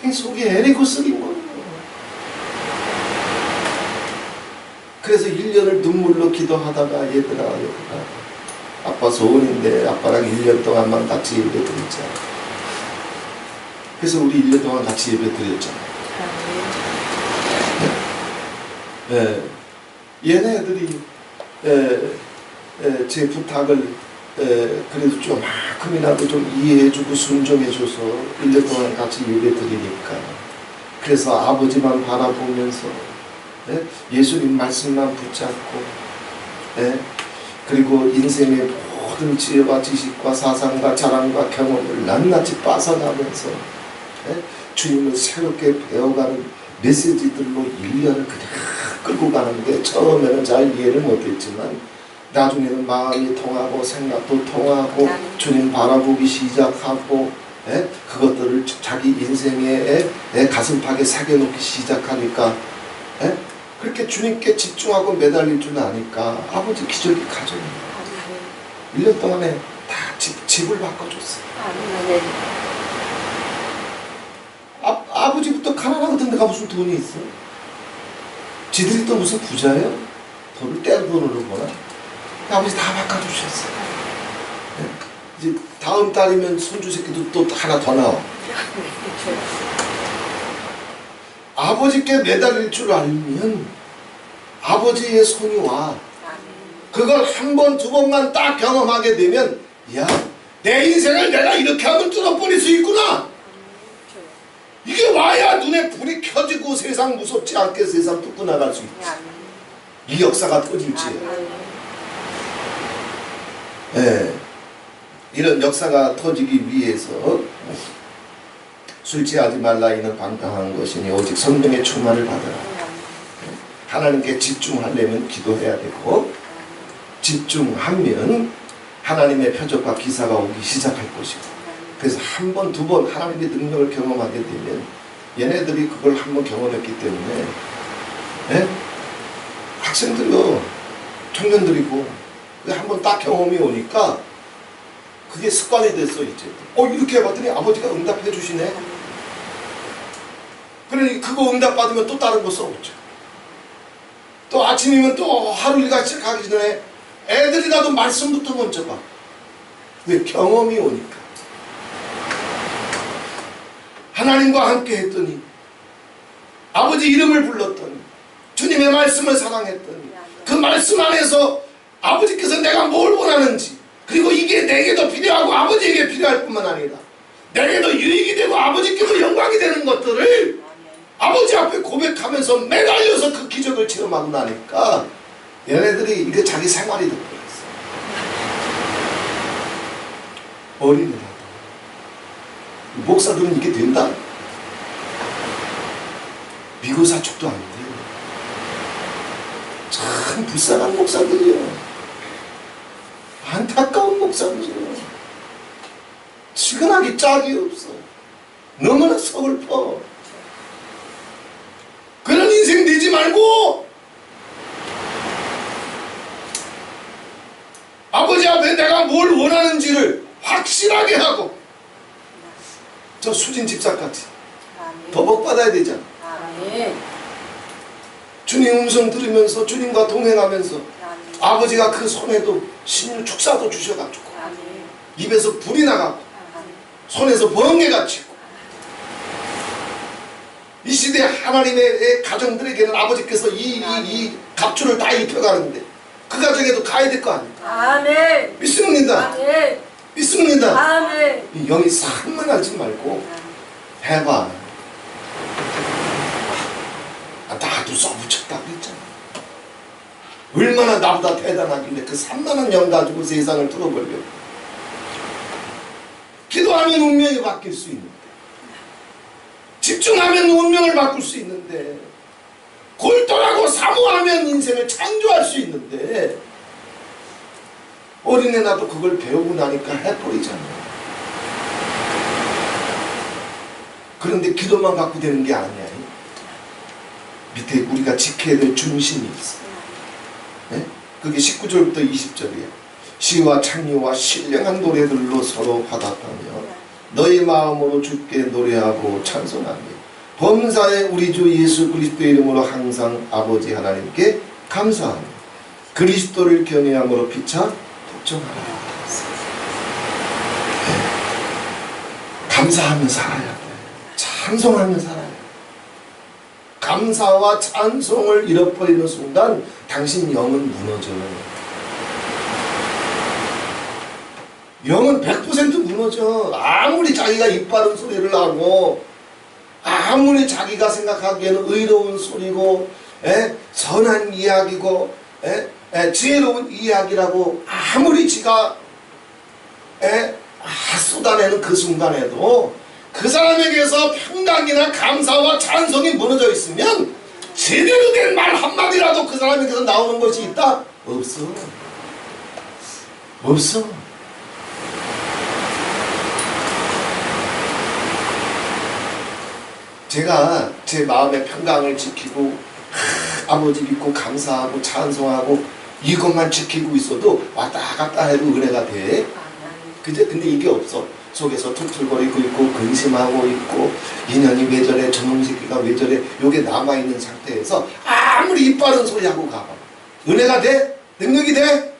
그냥 속이 애리고 썩인 거예요. 그래서 1년을 눈물로 기도하다가 얘들아 아빠 소원인데 아빠랑 1년 동안만 같이 예배 드리자. 그래서 우리 1년 동안 같이 예배 드렸잖아요. 네. 얘네들이 제 부탁을 그래도 조금이라도 좀 이해해주고 순종해줘서 1년 동안 같이 예배 드리니까 그래서 아버지만 바라보면서 예수님 말씀만 붙잡고 그리고 인생의 모든 지혜와 지식과 사상과 자랑과 경험을 낱낱이 빠져가면서 주님을 새롭게 배워가는 메시지들로 1년을 그냥 끌고 가는데 처음에는 잘 이해를 못했지만 나중에는 마음이 통하고 생각도 통하고 주님 바라보기 시작하고 그것들을 자기 인생에 가슴팍에 새겨놓기 시작하니까 그렇게 주님께 집중하고 매달릴 줄 아니까 아버지 기저귀 가져옵니다. 1년 동안에 다 집을 바꿔줬어요. 아버지부터 가난하거든. 내가 무슨 돈이 있어? 지들이 또 무슨 부자예요? 돈을 떼는 돈으로 보나? 아버지 다 바꿔주셨어요. 이제 다음 달이면 손주 새끼도 또 하나 더 나와. 아버지께 매달릴 줄 알면 아버지의 손이 와. 그걸 한 번, 두 번만 딱 경험하게 되면 야, 내 인생을 내가 이렇게 하면 뚫어버릴 수 있구나. 이게 와야 눈에 불이 켜지고 세상 무섭지 않게 세상 뚫고 나갈 수 있지. 이 역사가 터질지. 이런 역사가 터지기 위해서 술 취하지 말라 이는 방탕한 것이니 오직 성령의 충만을 받으라. 하나님께 집중하려면 기도해야 되고 집중하면 하나님의 표적과 기사가 오기 시작할 것이고 그래서 한 번, 두 번 하나님의 능력을 경험하게 되면 얘네들이 그걸 한 번 경험했기 때문에 학생들도 청년들이고 한 번 딱 경험이 오니까 그게 습관이 됐어. 이제 이렇게 해봤더니 아버지가 응답해 주시네. 그러니 그거 응답 받으면 또 다른 거 써보죠. 또 아침이면 또 하루 일과 시작하기 전에 애들이라도 말씀부터 먼저 봐. 왜? 경험이 오니까. 하나님과 함께 했더니 아버지 이름을 불렀더니 주님의 말씀을 사랑했더니 그 말씀 안에서 아버지께서 내가 뭘 원하는지 그리고 이게 내게도 필요하고 아버지에게 필요할 뿐만 아니라 내게도 유익이 되고 아버지께도 영광이 되는 것들을 아버지 앞에 고백하면서 매달려서 그 기적을 체험하고 나니까 얘네들이 이게 자기 생활이 되어버렸어. 어린애라도 목사들은 이게 된다? 미고사축도 아닌데 참 불쌍한 목사들이요. 안타까운 목사들이요. 측은하기 짝이 없어. 너무나 서글퍼. 그런 인생 되지 말고 아버지 앞에 내가 뭘 원하는지를 확실하게 하고, 저 수진 집사까지 더 복받아야 되잖아. 주님 음성 들으면서 주님과 동행하면서 아버지가 그 손에도 신유 축사도 주셔가지고 입에서 불이 나가고 손에서 번개가 치고, 이 시대 하나님의 가정들에게는 아버지께서 이 갑주를 다 입혀가는데 그 가정에도 가야 될 거 아닙니까? 아멘. 믿습니다. 아멘. 믿습니다. 아멘. 이 영이 산만하지 말고 해봐. 나도 써붙였다고 그랬잖아. 얼마나 나보다 대단하길래 그 산만한 영 가지고 세상을 뚫어버려. 기도하면 운명이 바뀔 수 있는데, 집중하면 운명을 바꿀 수 있는데, 골똘하고 사모하면 인생을 창조할 수 있는데, 어린애 나도 그걸 배우고 나니까 해버리잖아. 그런데 기도만 갖고 되는 게 아니야. 밑에 우리가 지켜야 될 중심이 있어. 네? 그게 19절부터 20절이에요. 시와 창리와 신령한 노래들로 서로 화답하며 너희 마음으로 주께 노래하고 찬송하며 범사에 우리 주 예수 그리스도의 이름으로 항상 아버지 하나님께 감사하며 그리스도를 경외함으로 피차 독점하라. 네. 감사하며 살아야 돼. 찬송하며 살아야 돼. 감사와 찬송을 잃어버리는 순간 당신 영은 무너져요. 영은 100% 무너져. 아무리 자기가 입바른 소리를 하고 아무리 자기가 생각하기에는 의로운 소리고 선한 이야기고 지혜로운 이야기라고 아무리 지가 쏟아내는 그 순간에도 그 사람에게서 평강이나 감사와 찬송이 무너져 있으면 제대로 된 말 한마디라도 그 사람에게서 나오는 것이 있다? 없어. 없어. 제가 제 마음의 평강을 지키고 아버지 믿고 감사하고 찬송하고 이것만 지키고 있어도 왔다 갔다 해도 은혜가 돼. 근데 이게 없어. 속에서 툴툴거리고 있고 근심하고 있고 인연이 왜 저래 저놈 새끼가 왜 저래 요게 남아있는 상태에서 아무리 이빠른 소리 하고 가봐. 은혜가 돼? 능력이 돼?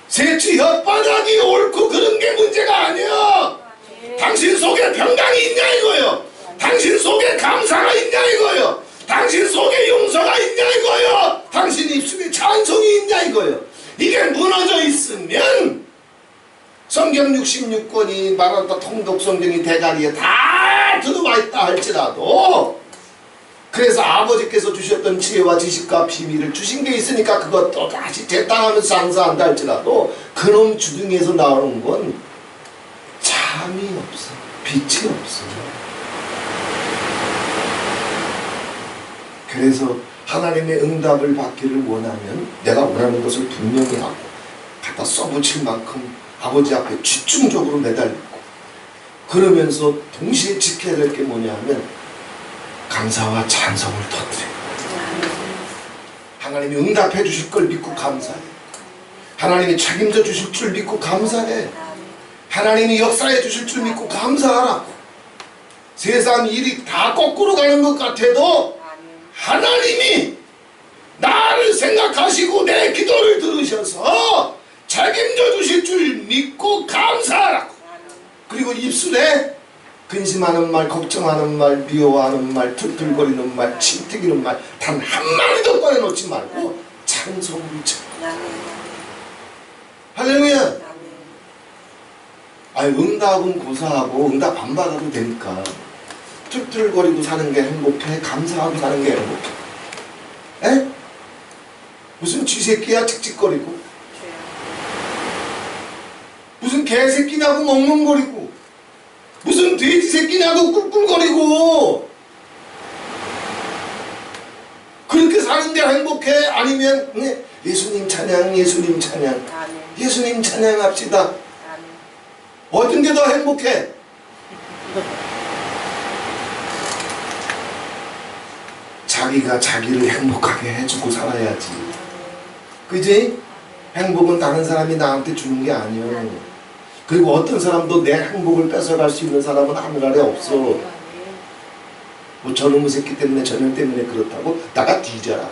새치 혓바닥이 옳고 그런 게 문제가 아니야. 당신 속에 평강이 있냐 이거요. 당신 속에 감사가 있냐 이거요. 당신 속에 용서가 있냐 이거요. 당신 입술에 찬송이 있냐 이거요. 이게 무너져 있으면 성경 66권이 말한다 통독 성경이 대가리에 다 들어와 있다 할지라도, 그래서 아버지께서 주셨던 지혜와 지식과 비밀을 주신 게 있으니까 그것도 다시 재탕하면서 장사한다 할지라도 그놈 주둥이에서 나오는 건 잠이 없어. 빛이 없어. 그래서 하나님의 응답을 받기를 원하면 내가 원하는 것을 분명히 하고 갖다 써붙일 만큼 아버지 앞에 집중적으로 매달리고, 그러면서 동시에 지켜야 될 게 뭐냐 하면 감사와 찬송을 터뜨려. 하나님이 응답해 주실 걸 믿고 감사해. 하나님이 책임져 주실 줄 믿고 감사해. 하나님이 역사해 주실 줄 믿고 감사하라고. 세상 일이 다 거꾸로 가는 것 같아도 하나님이 나를 생각하시고 내 기도를 들으셔서 책임져 주실 줄 믿고 감사하라고. 그리고 입술에 근심하는 말, 걱정하는 말, 미워하는 말, 툴툴거리는 말, 침튀기는 말 단 한마디도 꺼내놓지 말고 찬송을 쳐. 할렐루야. 아니 응답은 고사하고 응답 안 받아도 되니까 툴툴거리고 사는 게 행복해? 감사하고 사는 게 행복해? 에? 무슨 쥐새끼야 칙칙거리고 무슨 개새끼냐고 멍멍거리고 무슨 돼지새끼냐고 꿀꿀거리고 그렇게 사는 게 행복해? 아니면 네, 예수님 찬양 예수님 찬양 아멘. 예수님 찬양합시다. 아멘. 어떤 게 더 행복해? 자기가 자기를 행복하게 해주고 살아야지. 그지? 행복은 다른 사람이 나한테 주는 게 아니야. 그리고 어떤 사람도 내 행복을 뺏어갈 수 있는 사람은 하늘아래 없어. 뭐 저놈의 새끼 때문에 저놈 때문에 그렇다고 나가 뒤져라.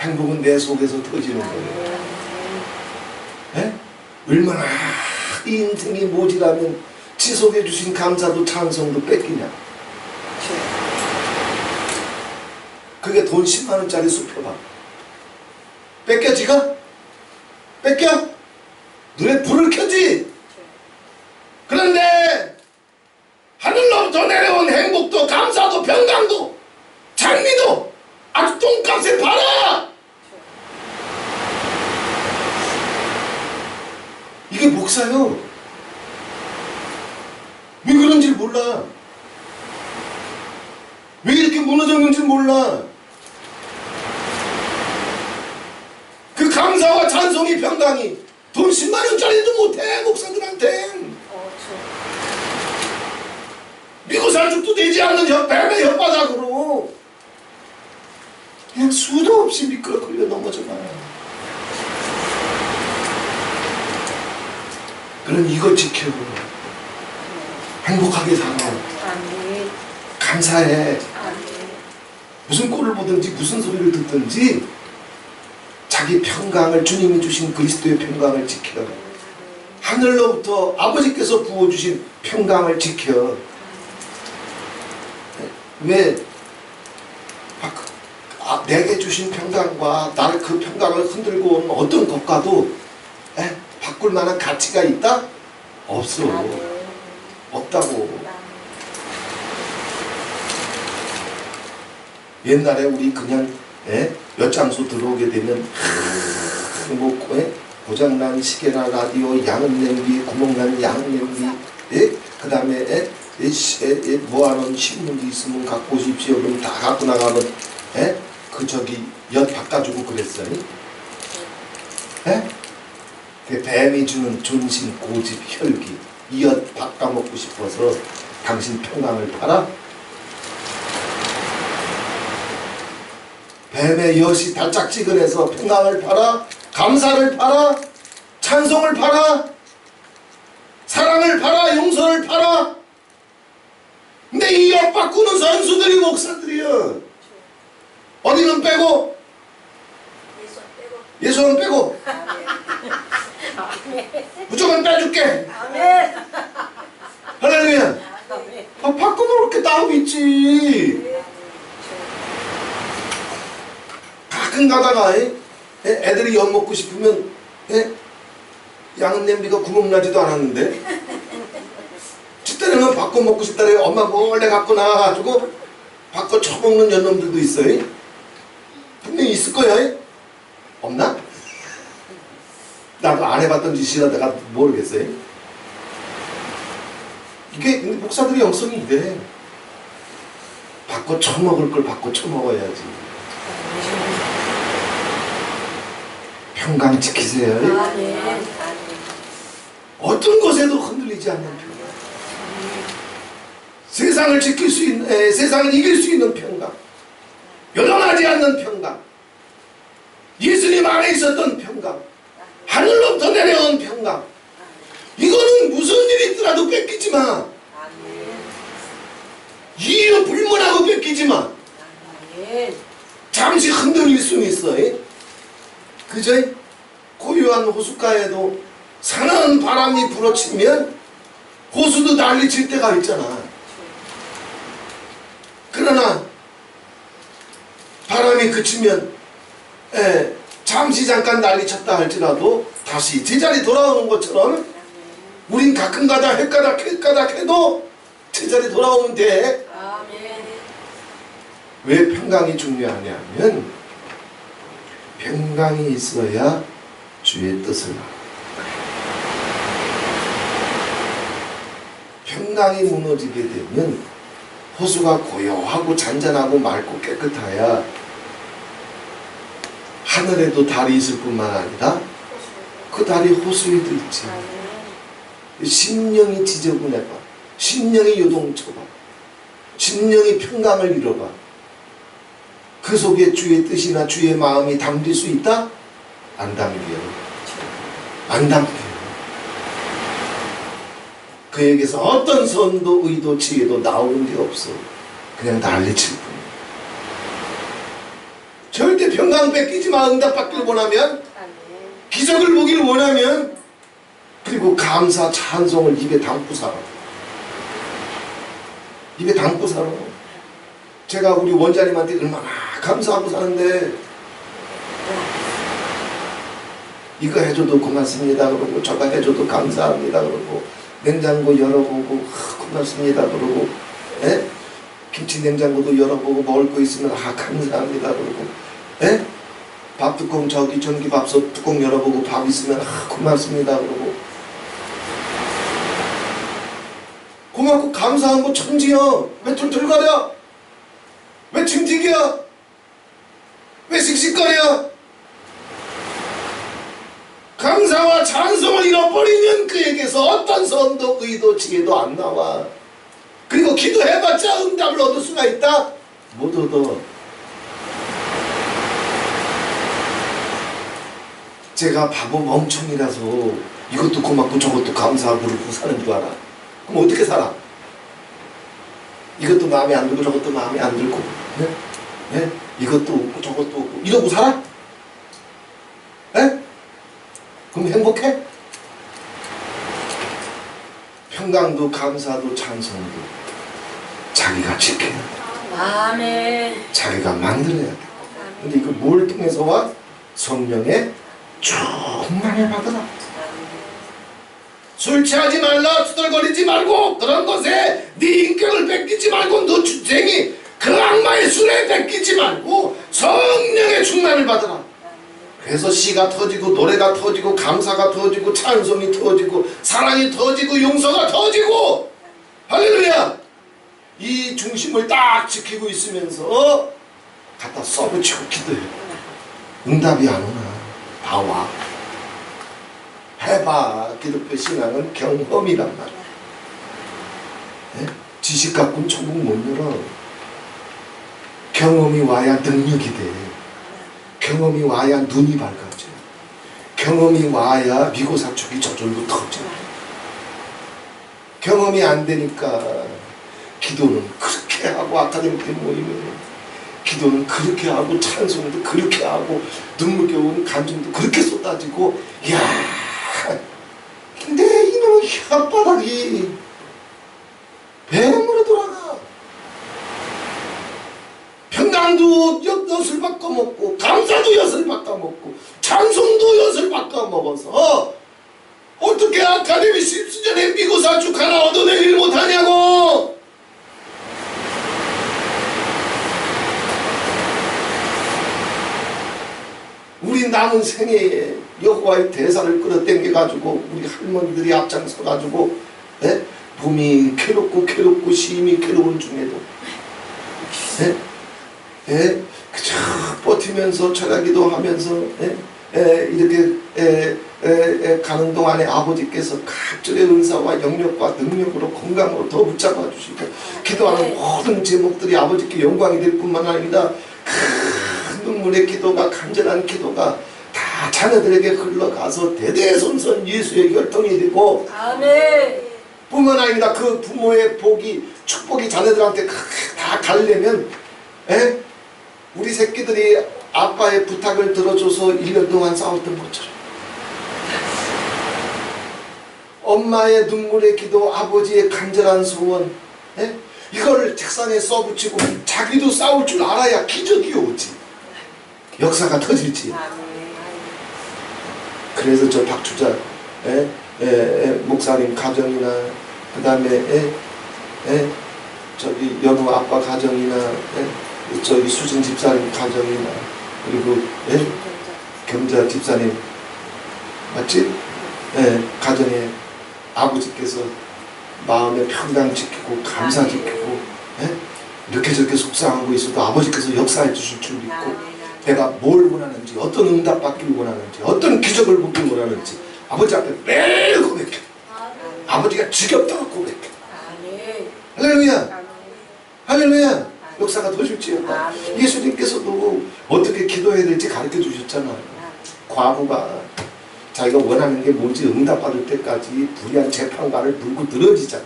행복은 내 속에서 터지는 거예요. 에? 얼마나 이 인생이 모지라면 지속해 주신 감사도 찬송도 뺏기냐. 그게 돈 10만 원짜리 수표봐. 뺏겨 지가? 뺏겨? 눈에 불을 켜지? 그런데 하늘로부터 내려온 행복도 감사도 평강도 장미도 아주 똥값에 팔아. 이게 목사요. 왜 그런지 몰라. 왜 이렇게 무너졌는지 몰라. 그 감사와 찬송이 평강이 돈 10만 원짜리도 못해 목사들한테. 미국 살죽도 되지 않는 뱀의 혓바닥으로 그냥 수도 없이 미끄러뜨려 넘어져봐요. 그럼 이거 지키고 행복하게 살아. 아멘. 감사해. 아멘. 무슨 꼴을 보든지 무슨 소리를 듣든지 자기 평강을 주님이 주신 그리스도의 평강을 지켜. 하늘로부터 아버지께서 부어주신 평강을 지켜. 왜 내게 주신 평강과 나를 그 평강을 흔들고 온 어떤 것과도 바꿀 만한 가치가 있다? 없어. 없다고. 옛날에 우리 그냥 몇 장소 들어오게 되면 뭐 고장난 시계나 라디오 양은 냄비 구멍난 양은 냄비 그 다음에 모아놓은 신문지 있으면 갖고 오십시오. 그럼 다 갖고 나가면 그 저기 엿 바꿔주고 그랬어요. 그 뱀이 주는 존심 고집 혈기 이 엿 바꿔먹고 싶어서 당신 평강을 팔아? 뱀의 엿이 달짝지근해서 평강을 팔아? 감사를 팔아? 찬송을 팔아? 사랑을 팔아? 용서를 팔아? 근데 이 엿 바꾸는 선수들이 목사들이야. 어디는 빼고? 예수는 빼고 무조건 빼줄게. 아멘. 할렐루야. 바꾸면 이렇게 나오고 있지. 가끔 가다가 애들이 엿 먹고 싶으면 양은 냄비가 구멍 나지도 않았는데 집때는 바꿔 먹고 싶다래. 엄마 몰래 갖고 나와가지고 바꿔 쳐먹는 연놈들도 있어요. 분명히 있을 거야. 없나? 나도 안 해봤던 짓이라 내가 모르겠어요. 이게 근데 목사들의 영성이 이래. 바꿔 쳐먹을 걸 바꿔 쳐먹어야지. 평강 지키세요. 아멘. 어떤 것에도 흔들리지 않는 평강. 세상을 지킬 수 있는, 세상을 이길 수 있는 평강. 요동하지 않는 평강. 예수님 안에 있었던 평강. 하늘로부터 내려온 평강. 이거는 무슨 일이 있더라도 뺏기지 마. 이유 불문하고 뺏기지 마. 잠시 흔들릴 수는 있어. 그저 고요한 호숫가에도 사나운 바람이 불어치면 호수도 난리칠 때가 있잖아. 그러나 바람이 그치면 잠시 잠시 잠깐 난리 쳤다 할지라도 다시 제자리 돌아오는 것처럼 우린 가끔가다 헷가닥 해도 제자리 돌아오면 돼. 아멘. 왜 평강이 중요하냐면 평강이 있어야 주의 뜻을 알아. 평강이 무너지게 되면 호수가 고요하고 잔잔하고 맑고 깨끗해야 하늘에도 달이 있을 뿐만 아니라 그 달이 호수에도 있지. 심령이 지저분해봐. 심령이 요동쳐봐. 심령이 평강을 잃어봐. 그 속에 주의 뜻이나 주의 마음이 담길 수 있다? 안 담겨요. 안 담겨요. 그에게서 어떤 선도 의도 지혜도 나오는 게 없어. 그냥 난리칠 뿐이야. 절대 평강 뺏기지 마. 응답 받기를 원하면, 기적을 보기를 원하면, 그리고 감사 찬송을 입에 담고 살아. 입에 담고 살아. 제가 우리 원장님한테 얼마나 감사하고 사는데, 이거 해줘도 고맙습니다 그러고 저거 해줘도 감사합니다 그러고 냉장고 열어보고 고맙습니다 그러고, 에? 김치 냉장고도 열어보고 먹을 거 있으면 감사합니다 그러고, 에? 밥 뚜껑 저기 전기밥솥 뚜껑 열어보고 밥 있으면 고맙습니다 그러고, 고맙고 감사한 거 천지야. 왜 툴툴거려? 왜 징징이야? 왜 씩씩거려? 감사와 찬송을 잃어버리면 그에게서 어떤 선도 의도 지혜도 안 나와. 그리고 기도해봤자 응답을 얻을 수가 있다? 못 얻어. 제가 바보 멍청이라서 이것도 고맙고 저것도 감사하고 그러고 사는 줄 알아. 그럼 어떻게 살아? 이것도 마음에 안 들고 저것도 마음에 안 들고, 네? 네? 이것도 없고 저것도 없고 이러고 살아? 네? 그럼 행복해? 평강도 감사도 찬송도 자기가 지켜야 돼. 아멘. 자기가 만들어야 돼. 근데 이거 뭘 통해서 와? 성령의 충만을 받으라. 술 취하지 말라. 투덜거리지 말고 그런 것에 네 인격을 뺏기지 말고 너 주쟁이 그 악마의 술에 뺏기지 말고 성령의 충만을 받으라. 그래서 시가 터지고 노래가 터지고 감사가 터지고 찬송이 터지고 사랑이 터지고 용서가 터지고 할렐루야. 이 중심을 딱 지키고 있으면서 갖다 써붙이고 기도해. 응답이 안 오나? 다 와. 해봐. 기독교 신앙은 경험이란 말이야. 네? 지식 갖고는 천국 못 열어. 경험이 와야 능력이 돼. 경험이 와야 눈이 밝아져. 경험이 와야 미고사축이 저절로 터져. 경험이 안 되니까 기도는 그렇게 하고 아카데미때 모이면 기도는 그렇게 하고 찬송도 그렇게 하고 눈물겨운 간증도 그렇게 쏟아지고 이야 근데 이놈의 혓바닥이 뱀으로 돌아가. 평강도 엿을 바꿔먹고 감사도 엿을 바꿔먹고 찬송도 엿을 바꿔먹어서 어떻게 아카데미 수준의 미고사축 하나 얻어내질 못하냐고. 우리 남은 생애에 여호와의 대사를 끌어당겨가지고 우리 할머니들이 앞장서가지고 예? 봄이 괴롭고 심히 괴로운 중에도 예? 예? 그저 버티면서 철야기도 하면서 이렇게 가는 동안에 아버지께서 각절의 은사와 영력과 능력으로 건강으로 더 붙잡아 주시고 기도하는 모든 제목들이 아버지께 영광이 될 뿐만 아니라 큰 눈물의 기도가 간절한 기도가 다 자녀들에게 흘러가서 대대손손 예수의 혈통이 되고 아멘. 뿐만 아니라 그 부모의 복이 축복이 자녀들한테 다 가려면 우리 새끼들이 아빠의 부탁을 들어줘서 1년 동안 싸웠던 것처럼 엄마의 눈물의 기도 아버지의 간절한 소원 이걸 책상에 써붙이고 자기도 싸울 줄 알아야 기적이 오지. 역사가 터질지. 그래서 저 박주자 목사님 가정이나 그 다음에 저기 연우 아빠 가정이나 저기 수진 집사님 가정이나 그리고 경자 집사님 맞지? 가정에 아버지께서 마음의 평강 지키고 감사 지키고 이렇게 저렇게 속상한 거 있어도 아버지께서 역사해 주실 줄 믿고 내가 뭘 원하는지 어떤 응답 받기를 원하는지 어떤 기적을 보기를 원하는지 아버지 앞에 매일 고백해. 아버지가 지겹도록 고백해. 할렐루야. 할렐루야. 역사가 더 줄지어다. 예수님께서도 어떻게 기도해야 될지 가르쳐 주셨잖아요. 과부가 자기가 원하는 게 뭔지 응답받을 때까지 불의한 재판관을 물고 늘어지잖아.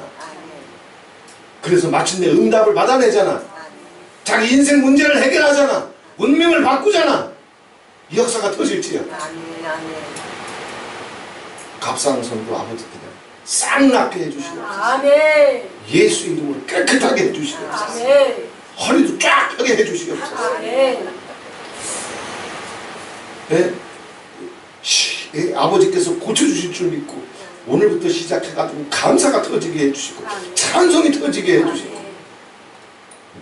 그래서 마침내 응답을 받아내잖아. 자기 인생 문제를 해결하잖아. 운명을 바꾸잖아. 이 역사가 터질지어다. 갑상선도 아버지 그냥 싹 낫게 해주시옵소서. 예수 이름으로 깨끗하게 해주시옵소서. 허리도 쫙 펴게 해주시옵소서. 아버지께서 고쳐주실 줄 믿고 오늘부터 시작해가지고 감사가 터지게 해주시고 찬송이 터지게 해주시고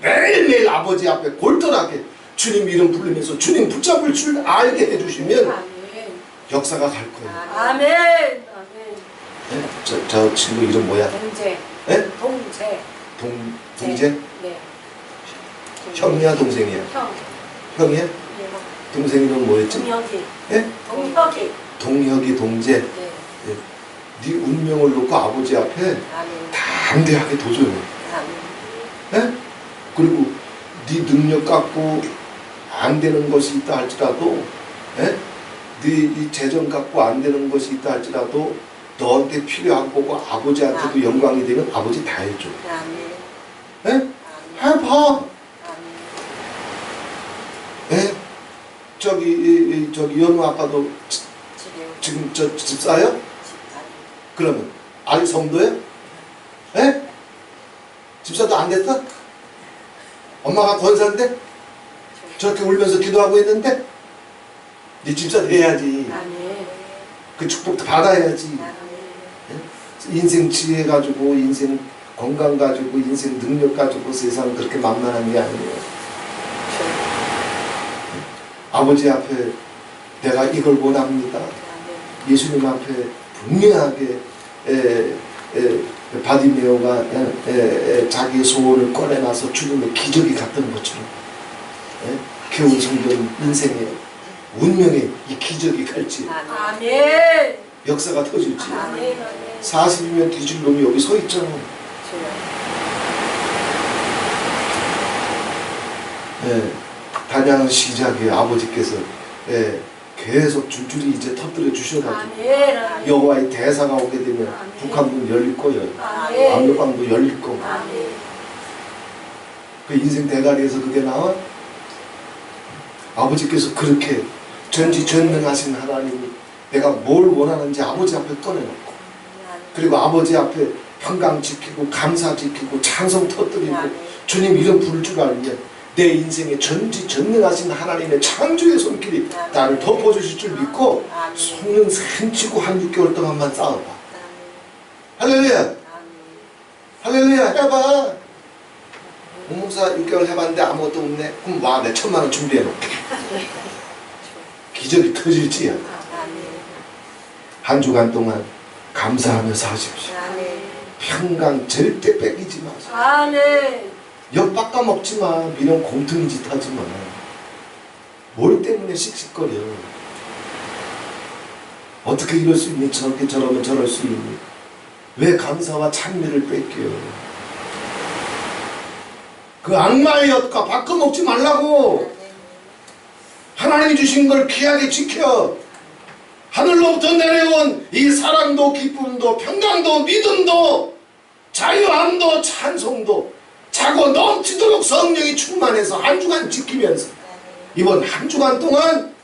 매일매일 아버지 앞에 골똘하게 주님 이름 부르면서 주님 붙잡을 줄 알게 해주시면 역사가 갈 거예요. 아멘. 저 친구 이름 뭐야? 동재. 동재? 네. 형이야 동생이야? 형이야? 동생 이름 뭐였지? 동혁이. 동혁이. 동혁이 동재. 네 운명을 놓고 아버지 앞에 담대하게 도전해. 그리고 네 능력 갖고 안 되는 것이 있다 할지라도 네 재정 갖고 안 되는 것이 있다 할지라도 너한테 필요한 거고 아버지한테도 영광이 되면 아버지 다 해줘. 해봐. 저기 연우 아빠도 지금 저 집사요? 그러면 아직 성도예요? 집사도 안 됐어? 엄마가 권사인데? 저렇게 울면서 기도하고 있는데? 네 집사 돼야지. 그 축복도 받아야지. 인생 지혜 가지고 인생 건강 가지고 인생 능력 가지고 세상은 그렇게 만만한 게 아니에요. 아버지 앞에 내가 이걸 원합니다. 예수님 앞에 분명하게 바디메오가 자기의 소원을 꺼내놔서 주님의 기적이 갔던 것처럼 겨울 성전 인생에 운명에 이 기적이 갈지 역사가 터질지 40이면 뒤질 놈이 여기 서 있잖아. 단양은 시작이에요. 아버지께서 계속 줄줄이 이제 터뜨려 주셔가지고 여호와의 대사가 오게 되면 북한문 열릴 거예요. 압록강도 열릴 거고. 그 인생 대가리에서 그게 나와? 아버지께서 그렇게 전지전능하신 하나님이 내가 뭘 원하는지 아버지 앞에 꺼내놓고 그리고 아버지 앞에 평강 지키고 감사 지키고 찬송 터뜨리고 주님 이름 부를 줄 알면 내 인생에 전지전능하신 하나님의 창조의 손길이 나를 덮어주실 줄 믿고 속는 산치고 한 6개월 동안만 싸워봐. 할렐루야. 할렐루야. 해봐. 목사 6개월 해봤는데 아무것도 없네. 그럼 와, 내 1000만원 준비해놓게. 기적이 터질지야. 한 주간 동안 감사하며 사십시오. 평강 절대 뺏기지 마세요. 아멘. 엿 깎아먹지 마. 미련 곰퉁이 짓 하지 마. 뭘 때문에 씩씩거려. 어떻게 이럴 수 있니? 저렇게 저러면 저럴 수 있니? 왜 감사와 찬미를 뺏겨요? 그 악마의 엿과 바꿔먹지 말라고. 하나님이 주신 걸 귀하게 지켜. 하늘로부터 내려온 이 사랑도 기쁨도 평강도 믿음도 자유함도 찬송도 자고 넘치도록 성령이 충만해서 한 주간 지키면서 이번 한 주간 동안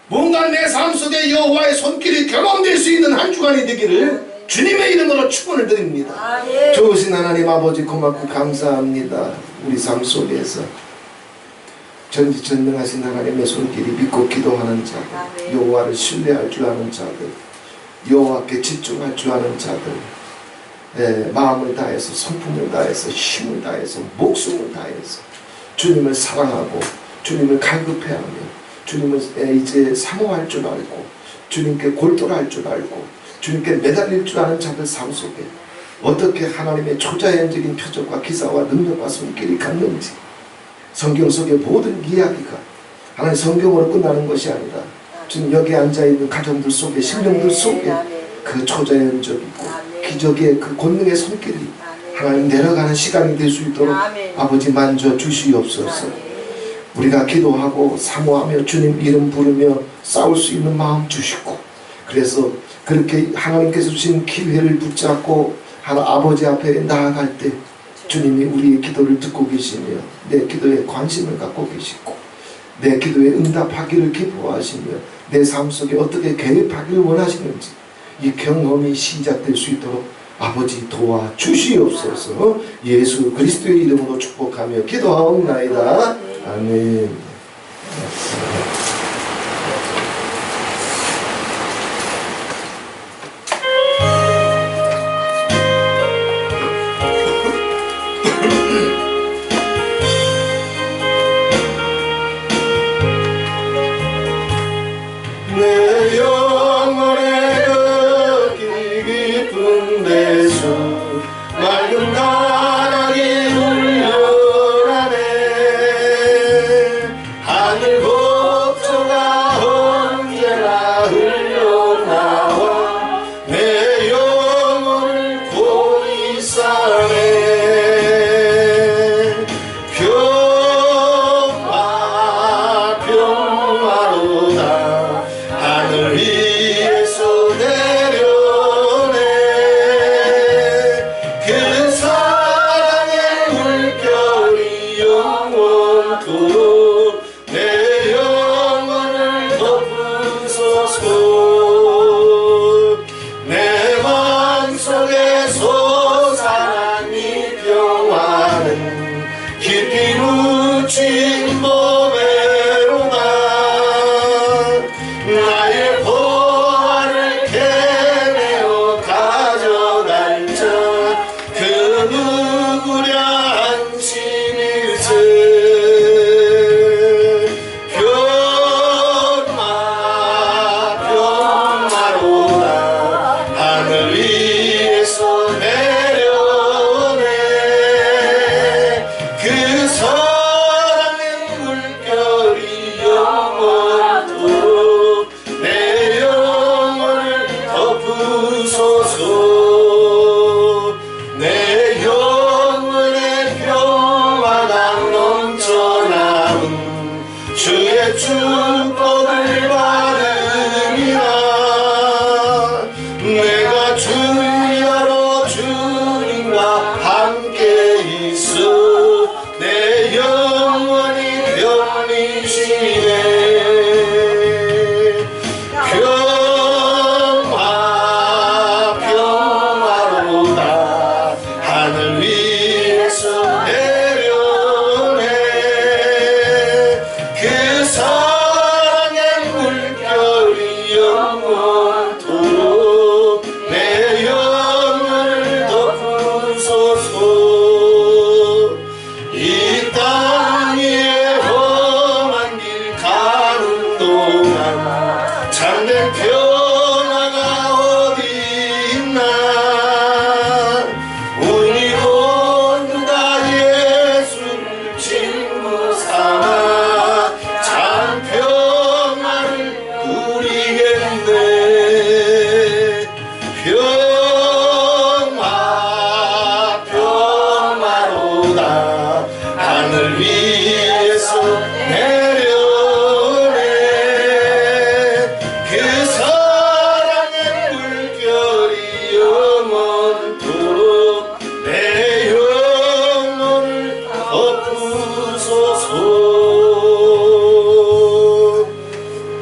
뭔가 내 삶 속에 여호와의 손길이 경험될 수 있는 한 주간이 되기를 주님의 이름으로 축원을 드립니다. 좋으신 하나님 아버지 고맙고 감사합니다. 우리 삶 속에서 전지전능하신 하나님의 손길이 믿고 기도하는 자들, 아멘. 여호와를 신뢰할 줄 아는 자들, 여호와께 집중할 줄 아는 자들, 마음을 다해서 성품을 다해서 힘을 다해서 목숨을 다해서 주님을 사랑하고 주님을 갈급해하며 주님을 이제 사모할 줄 알고 주님께 골똘할 줄 알고 주님께 매달릴 줄 아는 자들 삶 속에 어떻게 하나님의 초자연적인 표적과 기사와 능력과 손길이 갔는지, 성경 속의 모든 이야기가 하나님 성경으로 끝나는 것이 아니라 지금 여기 앉아있는 가정들 속에, 심령들 속에 그 초자연적이고 기적의 그 권능의 손길이 하나님 내려가는 시간이 될 수 있도록 아버지 만져 주시옵소서. 우리가 기도하고 사모하며 주님 이름 부르며 싸울 수 있는 마음 주시고, 그래서 그렇게 하나님께서 주신 기회를 붙잡고 아버지 앞에 나아갈 때 주님이 우리의 기도를 듣고 계시며 내 기도에 관심을 갖고 계시고 내 기도에 응답하기를 기뻐하시며 내 삶 속에 어떻게 개입하기를 원하시는지 이 경험이 시작될 수 있도록 아버지 도와주시옵소서. 예수 그리스도의 이름으로 축복하며 기도하옵나이다. 아멘. 내 영혼의 그 길 깊은 데서 맑은 나락이 울려라네. 하늘 복조가 언제나 흘러나와 내 영혼을 고이 싸네. 평화 평화로다 하늘 위에서 내려오네. 그 사랑의 물결이 영원토록 내 영혼을 덮으소서. 내 마음속에 솟아난 이 평화는 깊이 묻힌 보배로다. 나의 보화를 캐내어 가져갈 자 그 누구랴 안심일세. 평화로다 하늘 위에서 내려오네. 그 사랑의 물결이 영원토록 내 영혼을 덮으소서. 내 영혼의 평화가 넘쳐나는 주의 축복을 받으리라. 내가 주야로 주님과 함께 있어 내 영혼이 편이시네. 평화로다 하늘 위에서 내려오네. 그 사랑의 물결이 영원토록 내 영혼을 덮으소서. 이 땅 위에 험한 길 가는 동안 참된